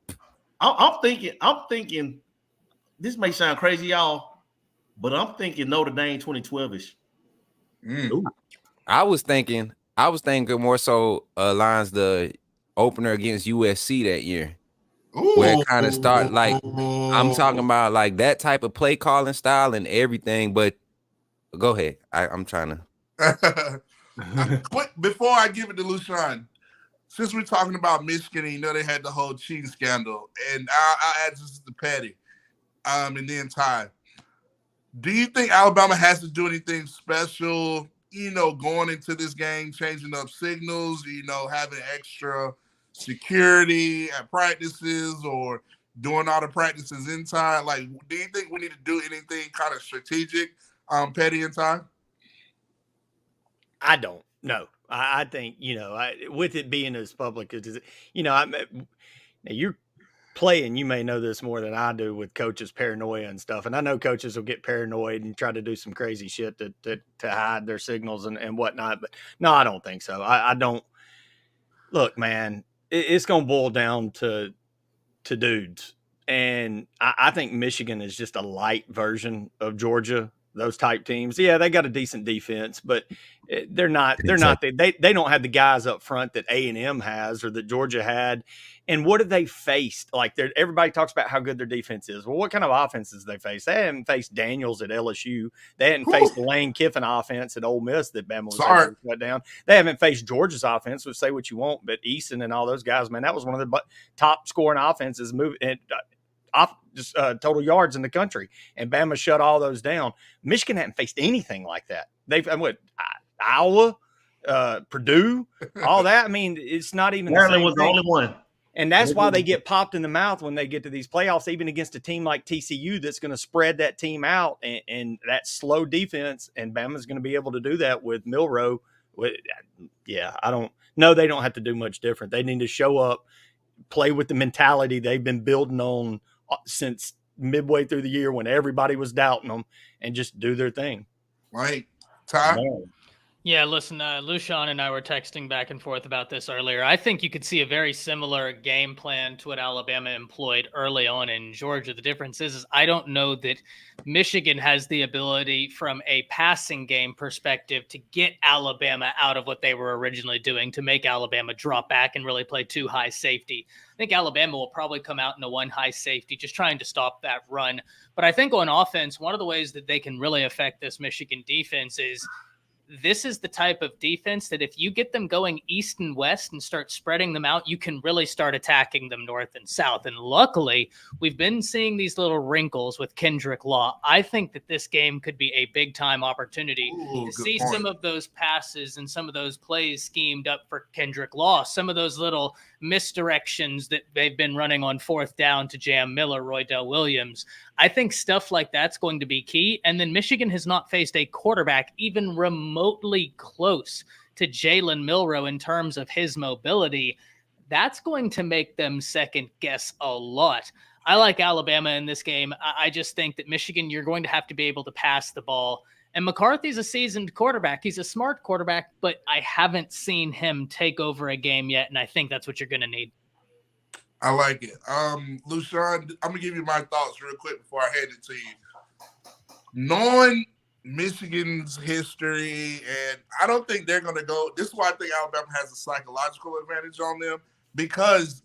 I'm thinking this may sound crazy, y'all, but I'm thinking Notre Dame 2012-ish. I was thinking more so lines the opener against USC that year. Where it kind of start like I'm talking about like that type of play calling style and everything. But go ahead, I'm trying to. Before I give it to Luscion, since we're talking about Michigan, and they had the whole cheating scandal, and I'll add this to Pettey, and then Ty. Do you think Alabama has to do anything special? Going into this game, changing up signals, having extra security at practices or doing all the practices inside? Like, do you think we need to do anything kind of strategic, Pettey and Ty? I don't know. I think, with it being as public as, now you're playing, you may know this more than I do with coaches' paranoia and stuff. And I know coaches will get paranoid and try to do some crazy shit to hide their signals and whatnot. But no, I don't think so. I don't. Look, man, it's going to boil down to dudes. And I think Michigan is just a light version of Georgia, those type teams. Yeah, they got a decent defense, but they don't have the guys up front that A&M has or that Georgia had. And what have they faced? Like, everybody talks about how good their defense is. Well, what kind of offenses they face? They haven't faced Daniels at LSU. They hadn't faced the Lane Kiffin offense at Ole Miss that Bama was able to shut down. They haven't faced Georgia's offense, which say what you want, but Eason and all those guys, man, that was one of the top scoring offenses total yards in the country, and Bama shut all those down. Michigan hadn't faced anything like that. They've Iowa, Purdue, all that. I mean, it's not even. Maryland was the only one. And that's why they get popped in the mouth when they get to these playoffs, even against a team like TCU that's going to spread that team out and that slow defense. And Bama's going to be able to do that with Milroe. I don't know. They don't have to do much different. They need to show up, play with the mentality they've been building on since midway through the year when everybody was doubting them, and just do their thing. Right. Ty? Yeah, listen, Luscion and I were texting back and forth about this earlier. I think you could see a very similar game plan to what Alabama employed early on in Georgia. The difference is I don't know that Michigan has the ability from a passing game perspective to get Alabama out of what they were originally doing, to make Alabama drop back and really play too high safety. I think Alabama will probably come out in a one high safety, just trying to stop that run. But I think on offense, one of the ways that they can really affect this Michigan defense is this is the type of defense that if you get them going east and west and start spreading them out, you can really start attacking them north and south. And luckily, we've been seeing these little wrinkles with Kendrick Law. I think that this game could be a big-time opportunity to see some of those passes and some of those plays schemed up for Kendrick Law, some of those little misdirections that they've been running on fourth down to Jam Miller, Roydell Williams. I think stuff like that's going to be key. And then Michigan has not faced a quarterback even remotely close to Jalen Milroe in terms of his mobility. That's going to make them second guess a lot. I like Alabama in this game. I just think that Michigan, you're going to have to be able to pass the ball. And McCarthy's a seasoned quarterback. He's a smart quarterback, but I haven't seen him take over a game yet, and I think that's what you're going to need. I like it. Luscion, I'm going to give you my thoughts real quick before I hand it to you. Knowing Michigan's history, and I don't think they're going to go – this is why I think Alabama has a psychological advantage on them, because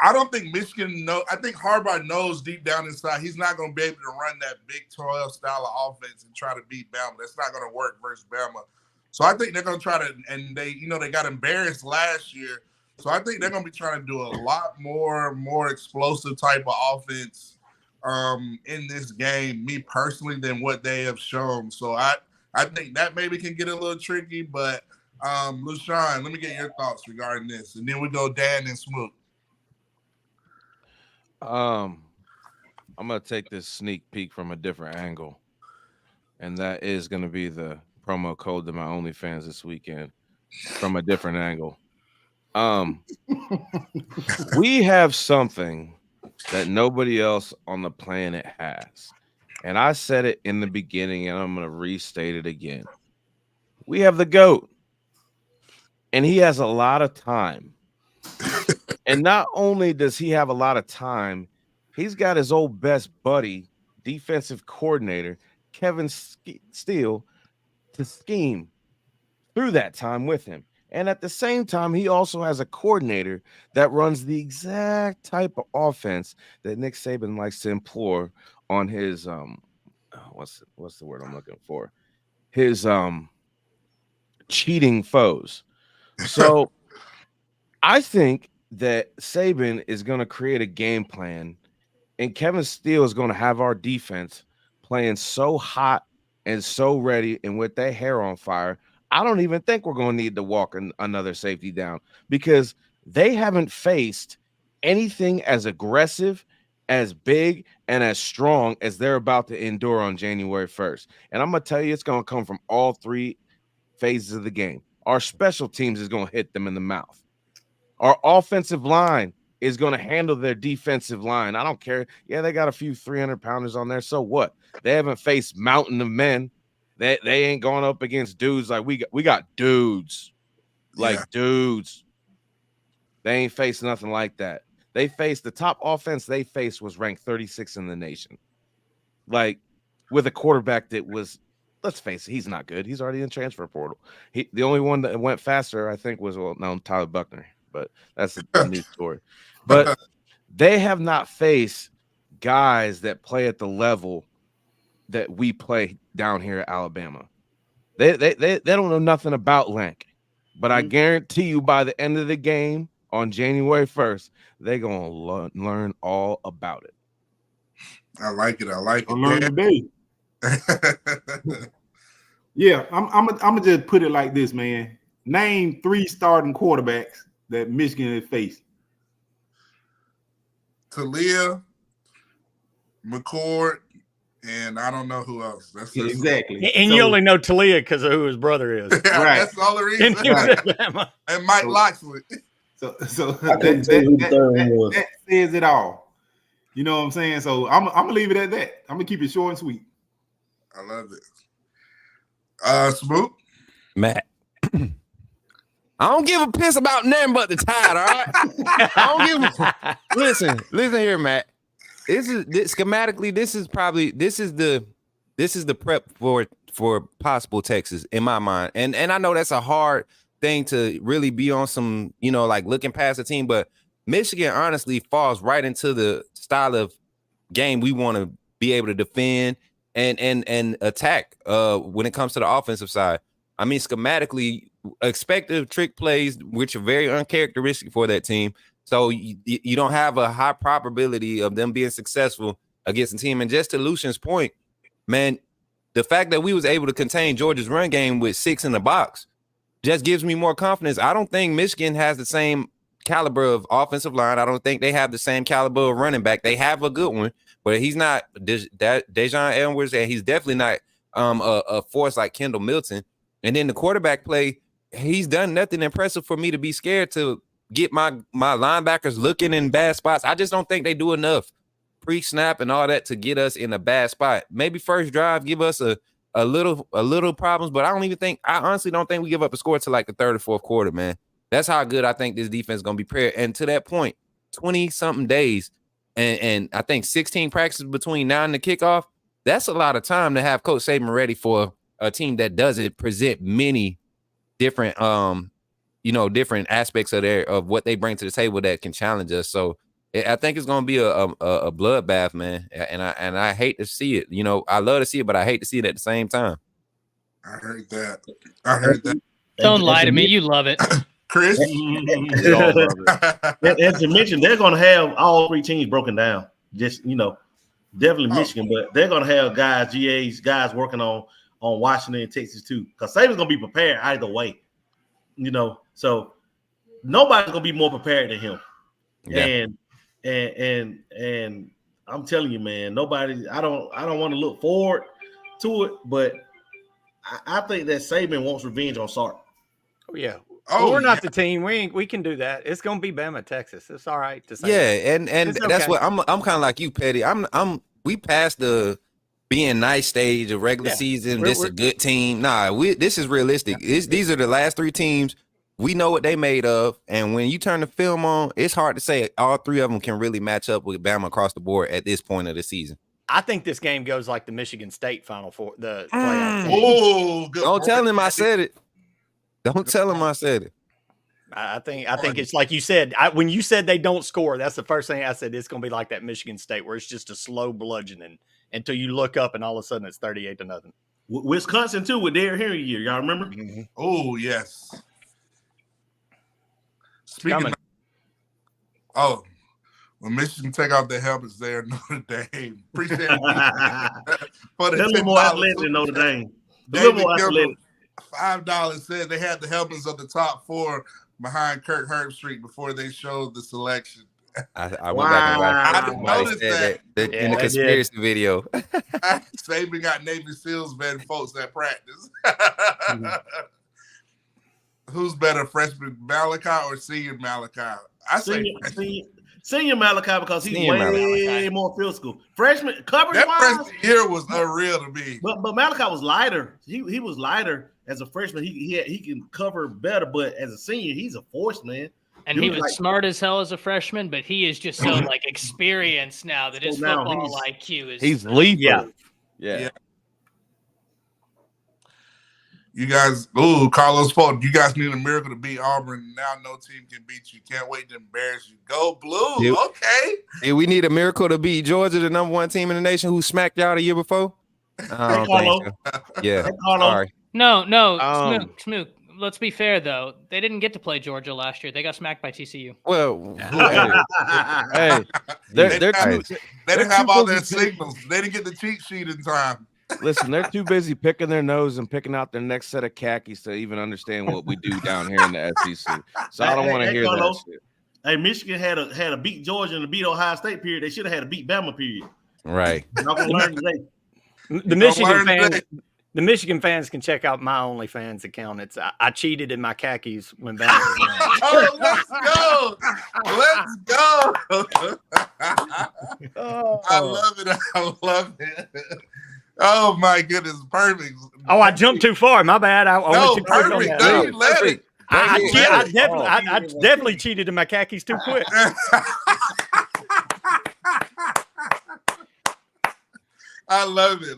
I don't think Michigan I think Harbaugh knows deep down inside he's not going to be able to run that Big 12 style of offense and try to beat Bama. That's not going to work versus Bama. So I think they're going to try to – and they got embarrassed last year. So I think they're going to be trying to do a lot more explosive type of offense in this game, me personally, than what they have shown. So I think that maybe can get a little tricky. But Luscion, let me get your thoughts regarding this. And then we go Dan and Smoot. I'm gonna take this sneak peek from a different angle, and that is gonna be the promo code to my OnlyFans this weekend from a different angle. We have something that nobody else on the planet has, and I said it in the beginning, and I'm gonna restate it again. We have the GOAT, and he has a lot of time. And not only does he have a lot of time, he's got his old best buddy, defensive coordinator, Kevin Steele, to scheme through that time with him. And at the same time, he also has a coordinator that runs the exact type of offense that Nick Saban likes to employ on his what's the word I'm looking for? His cheating foes. So I think that Saban is going to create a game plan, and Kevin Steele is going to have our defense playing so hot and so ready and with their hair on fire. I don't even think we're going to need to walk another safety down because they haven't faced anything as aggressive, as big, and as strong as they're about to endure on January 1st. And I'm going to tell you, it's going to come from all three phases of the game. Our special teams is going to hit them in the mouth. Our offensive line is going to handle their defensive line. I don't care. Yeah, they got a few 300-pounders on there. So what? They haven't faced mountain of men. They ain't going up against dudes like we got dudes. Like dudes. They ain't faced nothing like that. They faced the top offense they faced was ranked 36 in the nation. Like with a quarterback that was, let's face it, he's not good. He's already in transfer portal. The only one that went faster, I think, was Tyler Buckner. But that's a new story. But they have not faced guys that play at the level that we play down here at Alabama. They don't know nothing about Lank. But I guarantee you by the end of the game on January 1st, they're going to learn all about it. I like it. I'll learn today. Yeah, I'm gonna just put it like this, man. Name 3 starting quarterbacks that Michigan has faced. Talia, McCord, and I don't know who else. That's exactly. And you only know Talia because of who his brother is. Yeah, right. That's the only reason. And Mike Locksley. So that says it all. You know what I'm saying? So I'm gonna leave it at that. I'm gonna keep it short and sweet. I love it. Smoot? Matt. I don't give a piss about nothing but the Tide, all right? I don't give a listen here, Matt. This is schematically, this is the prep for possible Texas in my mind. And I know that's a hard thing to really be on some, like looking past the team, but Michigan honestly falls right into the style of game we want to be able to defend and attack when it comes to the offensive side. I mean, schematically, expected trick plays, which are very uncharacteristic for that team. So you don't have a high probability of them being successful against a team. And just to Lucian's point, man, the fact that we was able to contain Georgia's run game with 6 in the box just gives me more confidence. I don't think Michigan has the same caliber of offensive line. I don't think they have the same caliber of running back. They have a good one, but he's not Dejon Edwards, and he's definitely not a force like Kendall Milton. And then the quarterback play, he's done nothing impressive for me to be scared to get my linebackers looking in bad spots. I just don't think they do enough pre-snap and all that to get us in a bad spot. Maybe first drive give us a little problems, but I honestly don't think we give up a score to like the third or fourth quarter, man. That's how good I think this defense is going to be prepared. And to that point, 20-something days and I think 16 practices between now and the kickoff, that's a lot of time to have Coach Saban ready for a team that doesn't present many different different aspects of what they bring to the table that can challenge us. So I think it's going to be a bloodbath, man. And I hate to see it. I love to see it, but I hate to see it at the same time. I heard that. Don't lie to me. You love it. Chris? And to mention, they're going to have all 3 teams broken down. Just, definitely Michigan, but they're going to have guys working on Washington and Texas too. Because Saban's going to be prepared either way. So nobody's going to be more prepared than him. Yeah. And I'm telling you, man, nobody. I don't want to look forward to it, but I think that Saban wants revenge on Sark. Oh yeah. Oh, we're not the team. We can do that. It's gonna be Bama, Texas. It's all right to say. Yeah, that. and It's that's okay. what I'm kind of like you, Pettey. We passed the being nice stage of regular season. This is a good team. Nah, this is realistic. These are the last 3 teams. We know what they made of, and when you turn the film on, it's hard to say all 3 of them can really match up with Bama across the board at this point of the season. I think this game goes like the Michigan State Final Four, the playoff. Oh, good. Don't tell him I said it. Don't tell him I said it. I think it's like you said. When you said they don't score, that's the first thing I said. It's going to be like that Michigan State where it's just a slow bludgeoning until you look up and all of a sudden it's 38-0. Wisconsin too with Derrick Henry year. Y'all remember? Mm-hmm. Oh yes. Speaking of, when Michigan take off their helmets there, Notre Dame. Appreciate it. For the a little more athletic than Notre Dame. A little more athletic. $5 said they had the helmets of the top 4 behind Kirk Herbstreit before they showed the selection. I went back and watched. I didn't notice that. In the conspiracy video. Saban got Navy SEALs vetting folks at practice. Who's better, freshman Malachi or senior Malachi? I say senior Malachi because he's way more physical. Freshman coverage that wise, freshman year was unreal to me. But Malachi was lighter. He was lighter as a freshman. He can cover better, but as a senior, he's a force, man. And he was smart as hell as a freshman, but he is just so like experienced now that his football IQ is. He's lethal. Yeah. You guys, Carlos Polk, you guys need a miracle to beat Auburn. Now no team can beat you. Can't wait to embarrass you. Go Blue. Dude. Okay. Yeah, we need a miracle to beat Georgia, the #1 team in the nation who smacked y'all the year before. I don't think so. Yeah. Sorry. No. Smook. Let's be fair, though. They didn't get to play Georgia last year. They got smacked by TCU. Well, hey, they didn't have all their signals. They didn't get the cheat sheet in time. Listen, they're too busy picking their nose and picking out their next set of khakis to even understand what we do down here in the SEC. So I don't want to hear that shit. Hey, Michigan had a beat Georgia and a beat Ohio State period. They should have had a beat Bama period. Right. Y'all gonna learn today. The Michigan fans can check out my OnlyFans account. It's I cheated in my khakis when Bama was Oh, let's go. I love it. Oh my goodness, perfect. Oh, I jumped too far. My bad. Perfect. Don't let it. I definitely cheated in my khakis too quick. I love it.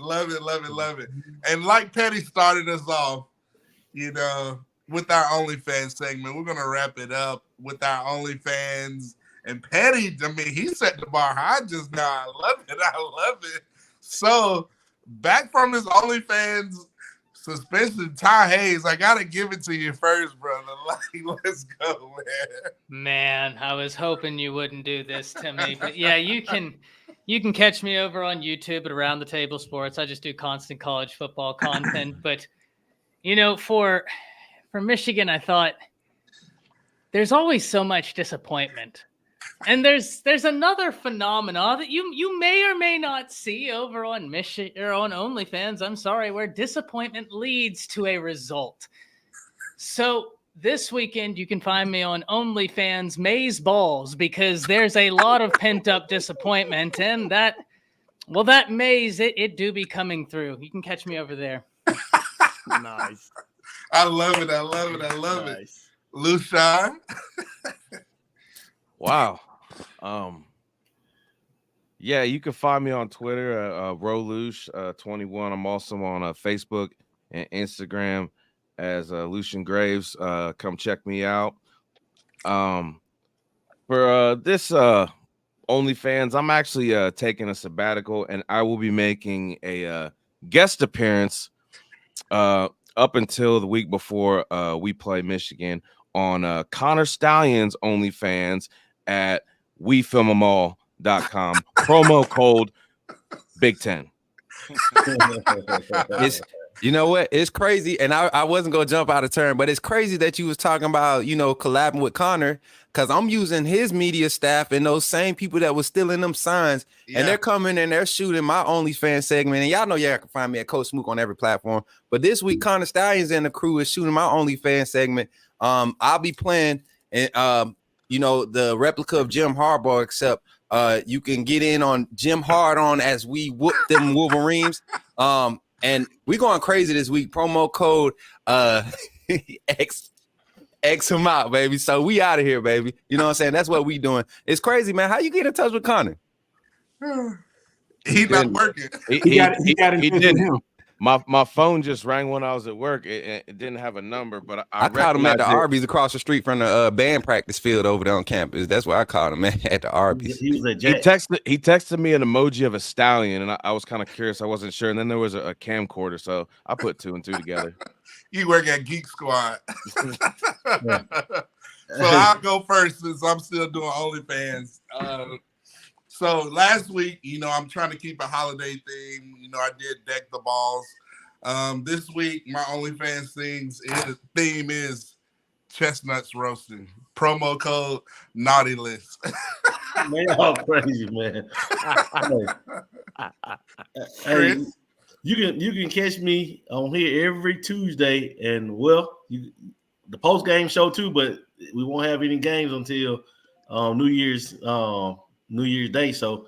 And like Pettey started us off, with our OnlyFans segment, we're gonna wrap it up with our OnlyFans. And Pettey, he set the bar high just now. I love it. So back from his OnlyFans suspension, Ty Hayes, I gotta give it to you first, brother. Like, let's go, man. Man, I was hoping you wouldn't do this to me, but yeah, you can catch me over on YouTube at Around the Table Sports. I just do constant college football content, but for Michigan, I thought there's always so much disappointment. And there's another phenomena that you may or may not see over on Michigan or on OnlyFans. I'm sorry, where disappointment leads to a result. So this weekend you can find me on OnlyFans Maze Balls because there's a lot of pent up disappointment, and that maze it do be coming through. You can catch me over there. Nice. I love it. Nice. Luscion. Wow. Yeah, you can find me on Twitter, Rolush21. I'm also on Facebook and Instagram as Luscion Graves. Come check me out. For this OnlyFans, I'm actually taking a sabbatical, and I will be making a guest appearance up until the week before we play Michigan on Connor Stallion's OnlyFans at WeFilmEmAll.com. Promo code Big 10. You know what? It's crazy, and I wasn't gonna jump out of turn, but it's crazy that you was talking about, collabing with Connor, because I'm using his media staff and those same people that was stealing them signs, and they're coming and they're shooting my OnlyFans segment. And y'all know y'all can find me at Coach Smook on every platform. But this week, Connor Stallions and the crew is shooting my OnlyFans segment. I'll be playing and the replica of Jim Harbaugh, except you can get in on Jim Hard on as we whoop them Wolverines. And we going crazy this week. Promo code X them out, baby. So we out of here, baby. You know what I'm saying? That's what we doing. It's crazy, man. How you get in touch with Connor? He's not working. He got in touch with him. My phone just rang when I was at work. It didn't have a number, but I called him at the it. Arby's across the street from the band practice field over there on campus. That's where I called him, man, at the Arby's. He texted me an emoji of a stallion, and I was kind of curious. I wasn't sure, and then there was a camcorder, so I put 2 and 2 together. You work at Geek Squad. So I'll go first since I'm still doing OnlyFans. So last week, I'm trying to keep a holiday theme. I did deck the balls. This week, my OnlyFans theme is chestnuts roasting. Promo code Naughty List. Man, y'all crazy, man. Hey, you can catch me on here every Tuesday, and the post game show too. But we won't have any games until New Year's Day. So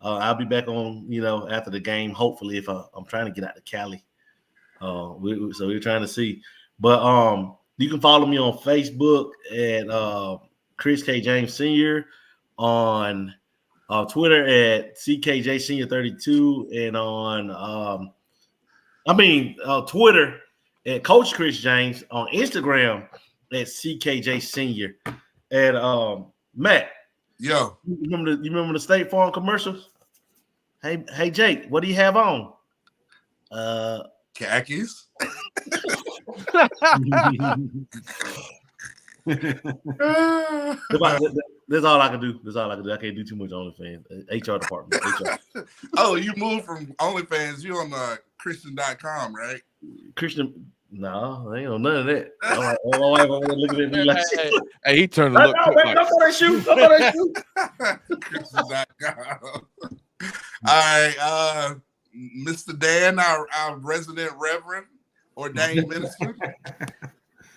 I'll be back on, after the game. Hopefully, if I'm trying to get out to Cali. So we're trying to see. But you can follow me on Facebook at Chris K. James Sr., on Twitter at CKJ Senior 32, and on Twitter at Coach Chris James, on Instagram at CKJ Senior. And Matt, yo, you remember the State Farm commercials? Hey Jake, what do you have on? Khakis. That's all I can do. I can't do too much OnlyFans. HR department. HR. Oh, you moved from OnlyFans. You on Christian.com, right? Christian. No, I ain't on none of that. My wife looking at me like, hey, he turned to look. Don't go that shoot. Christian.com. All right, Mr. Dan, our resident reverend, ordained minister.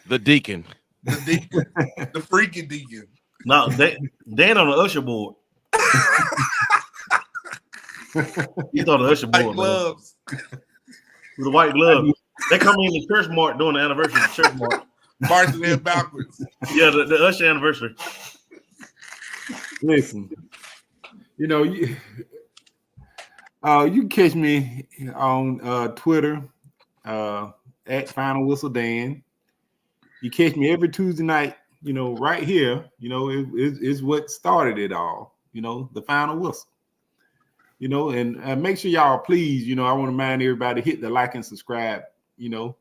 The deacon. The deacon. The freaking deacon. No, Dan on the usher board. He's on the usher board. White gloves. With a white glove. They come in the church march during the anniversary of the church march. Marching in backwards. Yeah, the usher anniversary. Listen, you can catch me on Twitter at Final Whistle Dan. You catch me every Tuesday night, right here. It's what started it all. The Final Whistle. And make sure y'all please. I want to remind everybody hit the like and subscribe. My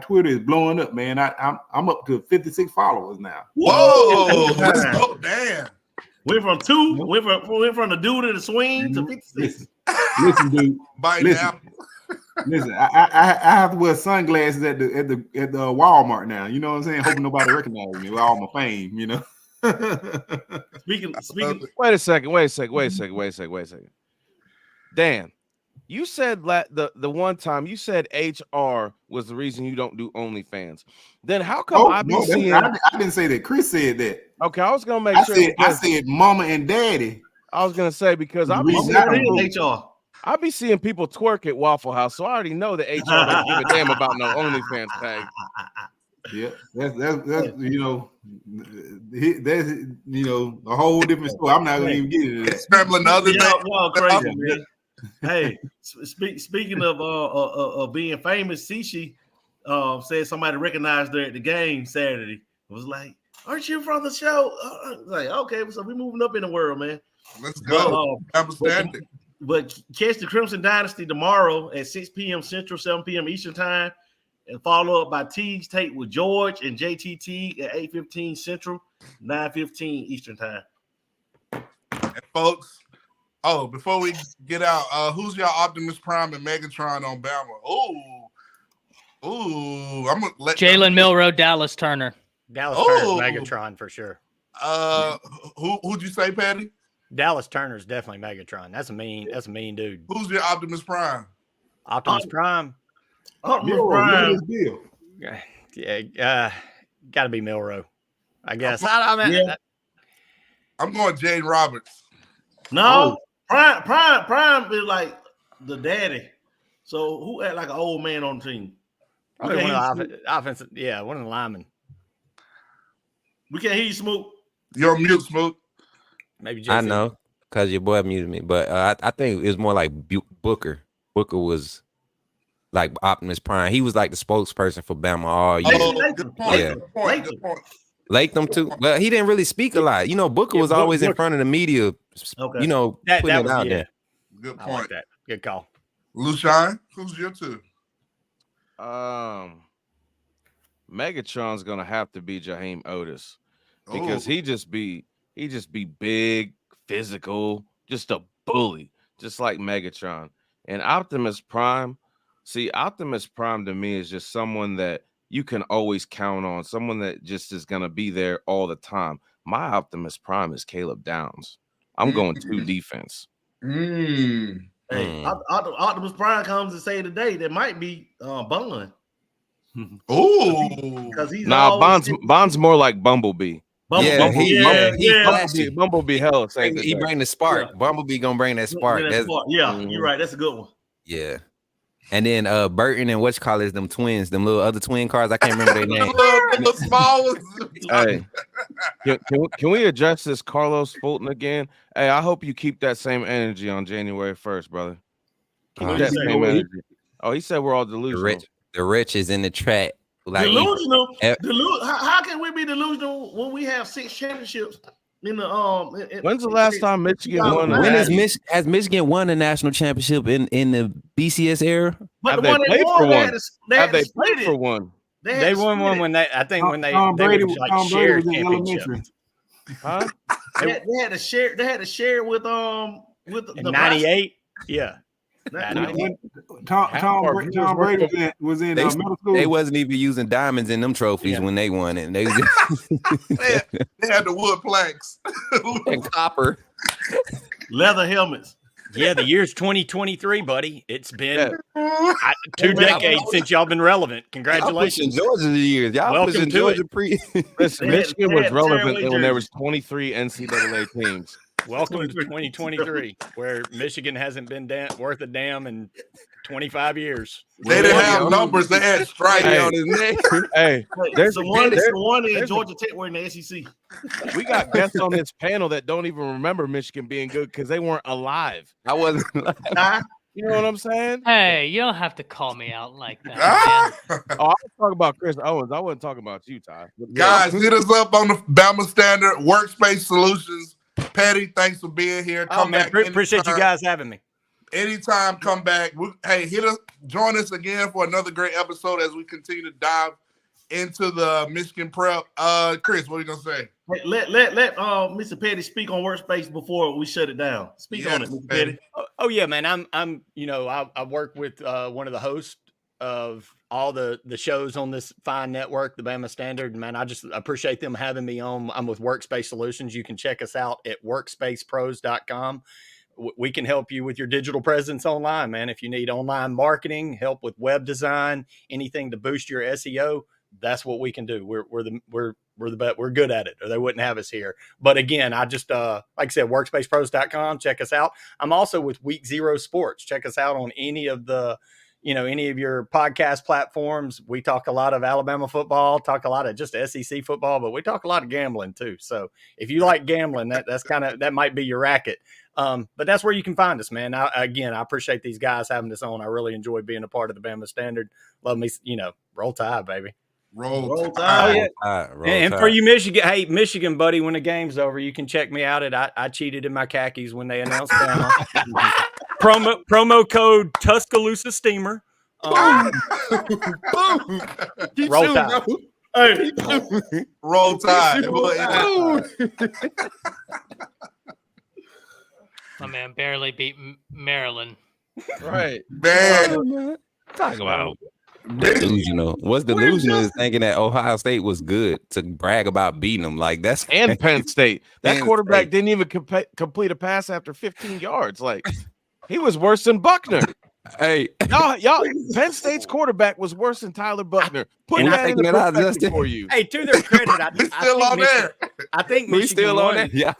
Twitter is blowing up, man. I'm up to 56 followers now. Whoa, let's go, damn. Went from the dude in the swing to 56. Listen, dude. Listen, I have to wear sunglasses at the Walmart now. You know what I'm saying? Hoping nobody recognizes me with all my fame. Speaking. Wait a second. Dan, you said the one time you said HR was the reason you don't do OnlyFans. Then how come I didn't say that. Chris said that. Okay, I was gonna make sure. I said mama and daddy. I was gonna say because I be seeing people twerk at Waffle House, so I already know that HR doesn't give a damn about no OnlyFans tag. Yeah, that's a whole different story. I'm not gonna even get into that. Scrambling other y'all crazy, man. Hey, speaking of being famous, Cici said somebody recognized her at the game Saturday. It was like, "Aren't you from the show?" Like, okay, so we're moving up in the world, man. Let's go. But catch the Crimson Dynasty tomorrow at 6 p.m. Central, 7 p.m. Eastern Time, and follow up by Teague's Take with George and JTT at 8:15 Central, 9:15 Eastern Time. And folks, Oh, before we get out, who's your Optimus Prime and Megatron on Bama? I'm gonna let Jalen Milroe, Dallas Turner. Dallas Turner's Megatron for sure. Who'd you say, Pettey? Dallas Turner's definitely Megatron. That's a mean dude. Who's your Optimus Prime? Optimus Prime. Optimus Prime. Yeah, got to be Milroe, I guess. I'm going Jane Roberts. No, Prime is like the daddy. So who act like an old man on the team? Probably one of the offensive. Yeah, one of the linemen. We can't hear you, Smoot. You're on mute, Smoot. Maybe JC. I know because your boy muted me, but I think it was more like Booker. Booker was like Optimus Prime. He was like the spokesperson for Bama all year. Good point. Good point. Latham too. Well, he didn't really speak a lot. You know, Booker was always in front of the media. Okay. You know, putting it out there. Good I point. like that. Good call. Luscion, who's your two? Megatron's gonna have to be Jaheim Otis because he just be big, physical, just a bully, just like Megatron. And Optimus Prime, Optimus Prime to me is just someone that you can always count on, someone that just is gonna be there all the time. My Optimus Prime is Caleb Downs. I'm going 2 defense. Hey, Optimus Prime comes to say today there might be Bond. Because he's Bond's more like Bumblebee. Bumblebee hell. He bring the spark. Yeah. Bumblebee gonna bring that spark. You're right. That's a good one. Yeah. And then Burton and them twins, them little other twin cars. I can't remember their name. The small ones. Hey, can we address this Carlos Fulton again? Hey, I hope you keep that same energy on January 1st, brother. Keep that same energy. Oh, he said we're all delusional. The rich is in the track. Like delusional. How can we be delusional when we have 6 championships in the When's the last time Michigan won? Has Michigan won a national championship in the BCS era? But have they played for one? Have they played for one? They won one when they were like shared championships. Huh? They had to share. They had to share with the 98. Yeah. Tom Brady was in middle school. They wasn't even using diamonds in them trophies when they won it. They had the wood planks and copper, leather helmets. Yeah, the year's 2023, buddy. It's been 2 decades since y'all been relevant. Congratulations, Georgia years. Y'all welcome to it. Listen, Michigan was relevant when there was 23 NCAA teams. Welcome to 2023, where Michigan hasn't been worth a damn in 25 years. They didn't have numbers. They had stripes on his neck. Hey, there's the one in Georgia Tech. We're in the SEC. We got guests on this panel that don't even remember Michigan being good because they weren't alive. I wasn't alive. You know what I'm saying? Hey, you don't have to call me out like that. I was talking about Chris Owens. I wasn't talking about you, Ty. Guys, hit us up on the Bama Standard Workspace Solutions. Pettey, thanks for being here. Come back. Appreciate you guys having me. Anytime, come back. Hey, join us again for another great episode as we continue to dive into the Michigan prep. Chris, what are you gonna say? Let Mr. Pettey speak on Workspace before we shut it down. Speak on it, Mr. Pettey. Oh yeah, man. I work with one of the hosts of all the shows on this fine network, the Bama Standard. Man, I just appreciate them having me on. I'm with Workspace Solutions. You can check us out at workspacepros.com. We can help you with your digital presence online, man. If you need online marketing, help with web design, anything to boost your SEO, that's what we can do. We're the best. We're good at it, or they wouldn't have us here. But again, I just like I said, workspacepros.com. Check us out. I'm also with Week Zero Sports. Check us out on any of your podcast platforms. We talk a lot of Alabama football, talk a lot of just SEC football, but we talk a lot of gambling too. So if you like gambling, that might be your racket. But that's where you can find us, man. I appreciate these guys having us on. I really enjoy being a part of the Bama Standard. Love me, roll Tide, baby. Roll Tide. And for you Michigan, buddy, when the game's over, you can check me out at I cheated in my khakis when they announced promo code Tuscaloosa Steamer. Roll Tide. Hey, roll Tide. My man barely beat Maryland. Right. Man, Talk about Delusional. What's delusional is thinking that Ohio State was good to brag about beating them. Like that's and Penn State. That Penn quarterback State. didn't even complete a pass after 15 yards. Like he was worse than Buckner. Hey, Y'all, Penn State's quarterback was worse than Tyler Buckner. Put And that I'm in taking it out, perspective Justin. for you. Hey, to their credit, we still on there. I think we Michigan still on won. that? Yeah.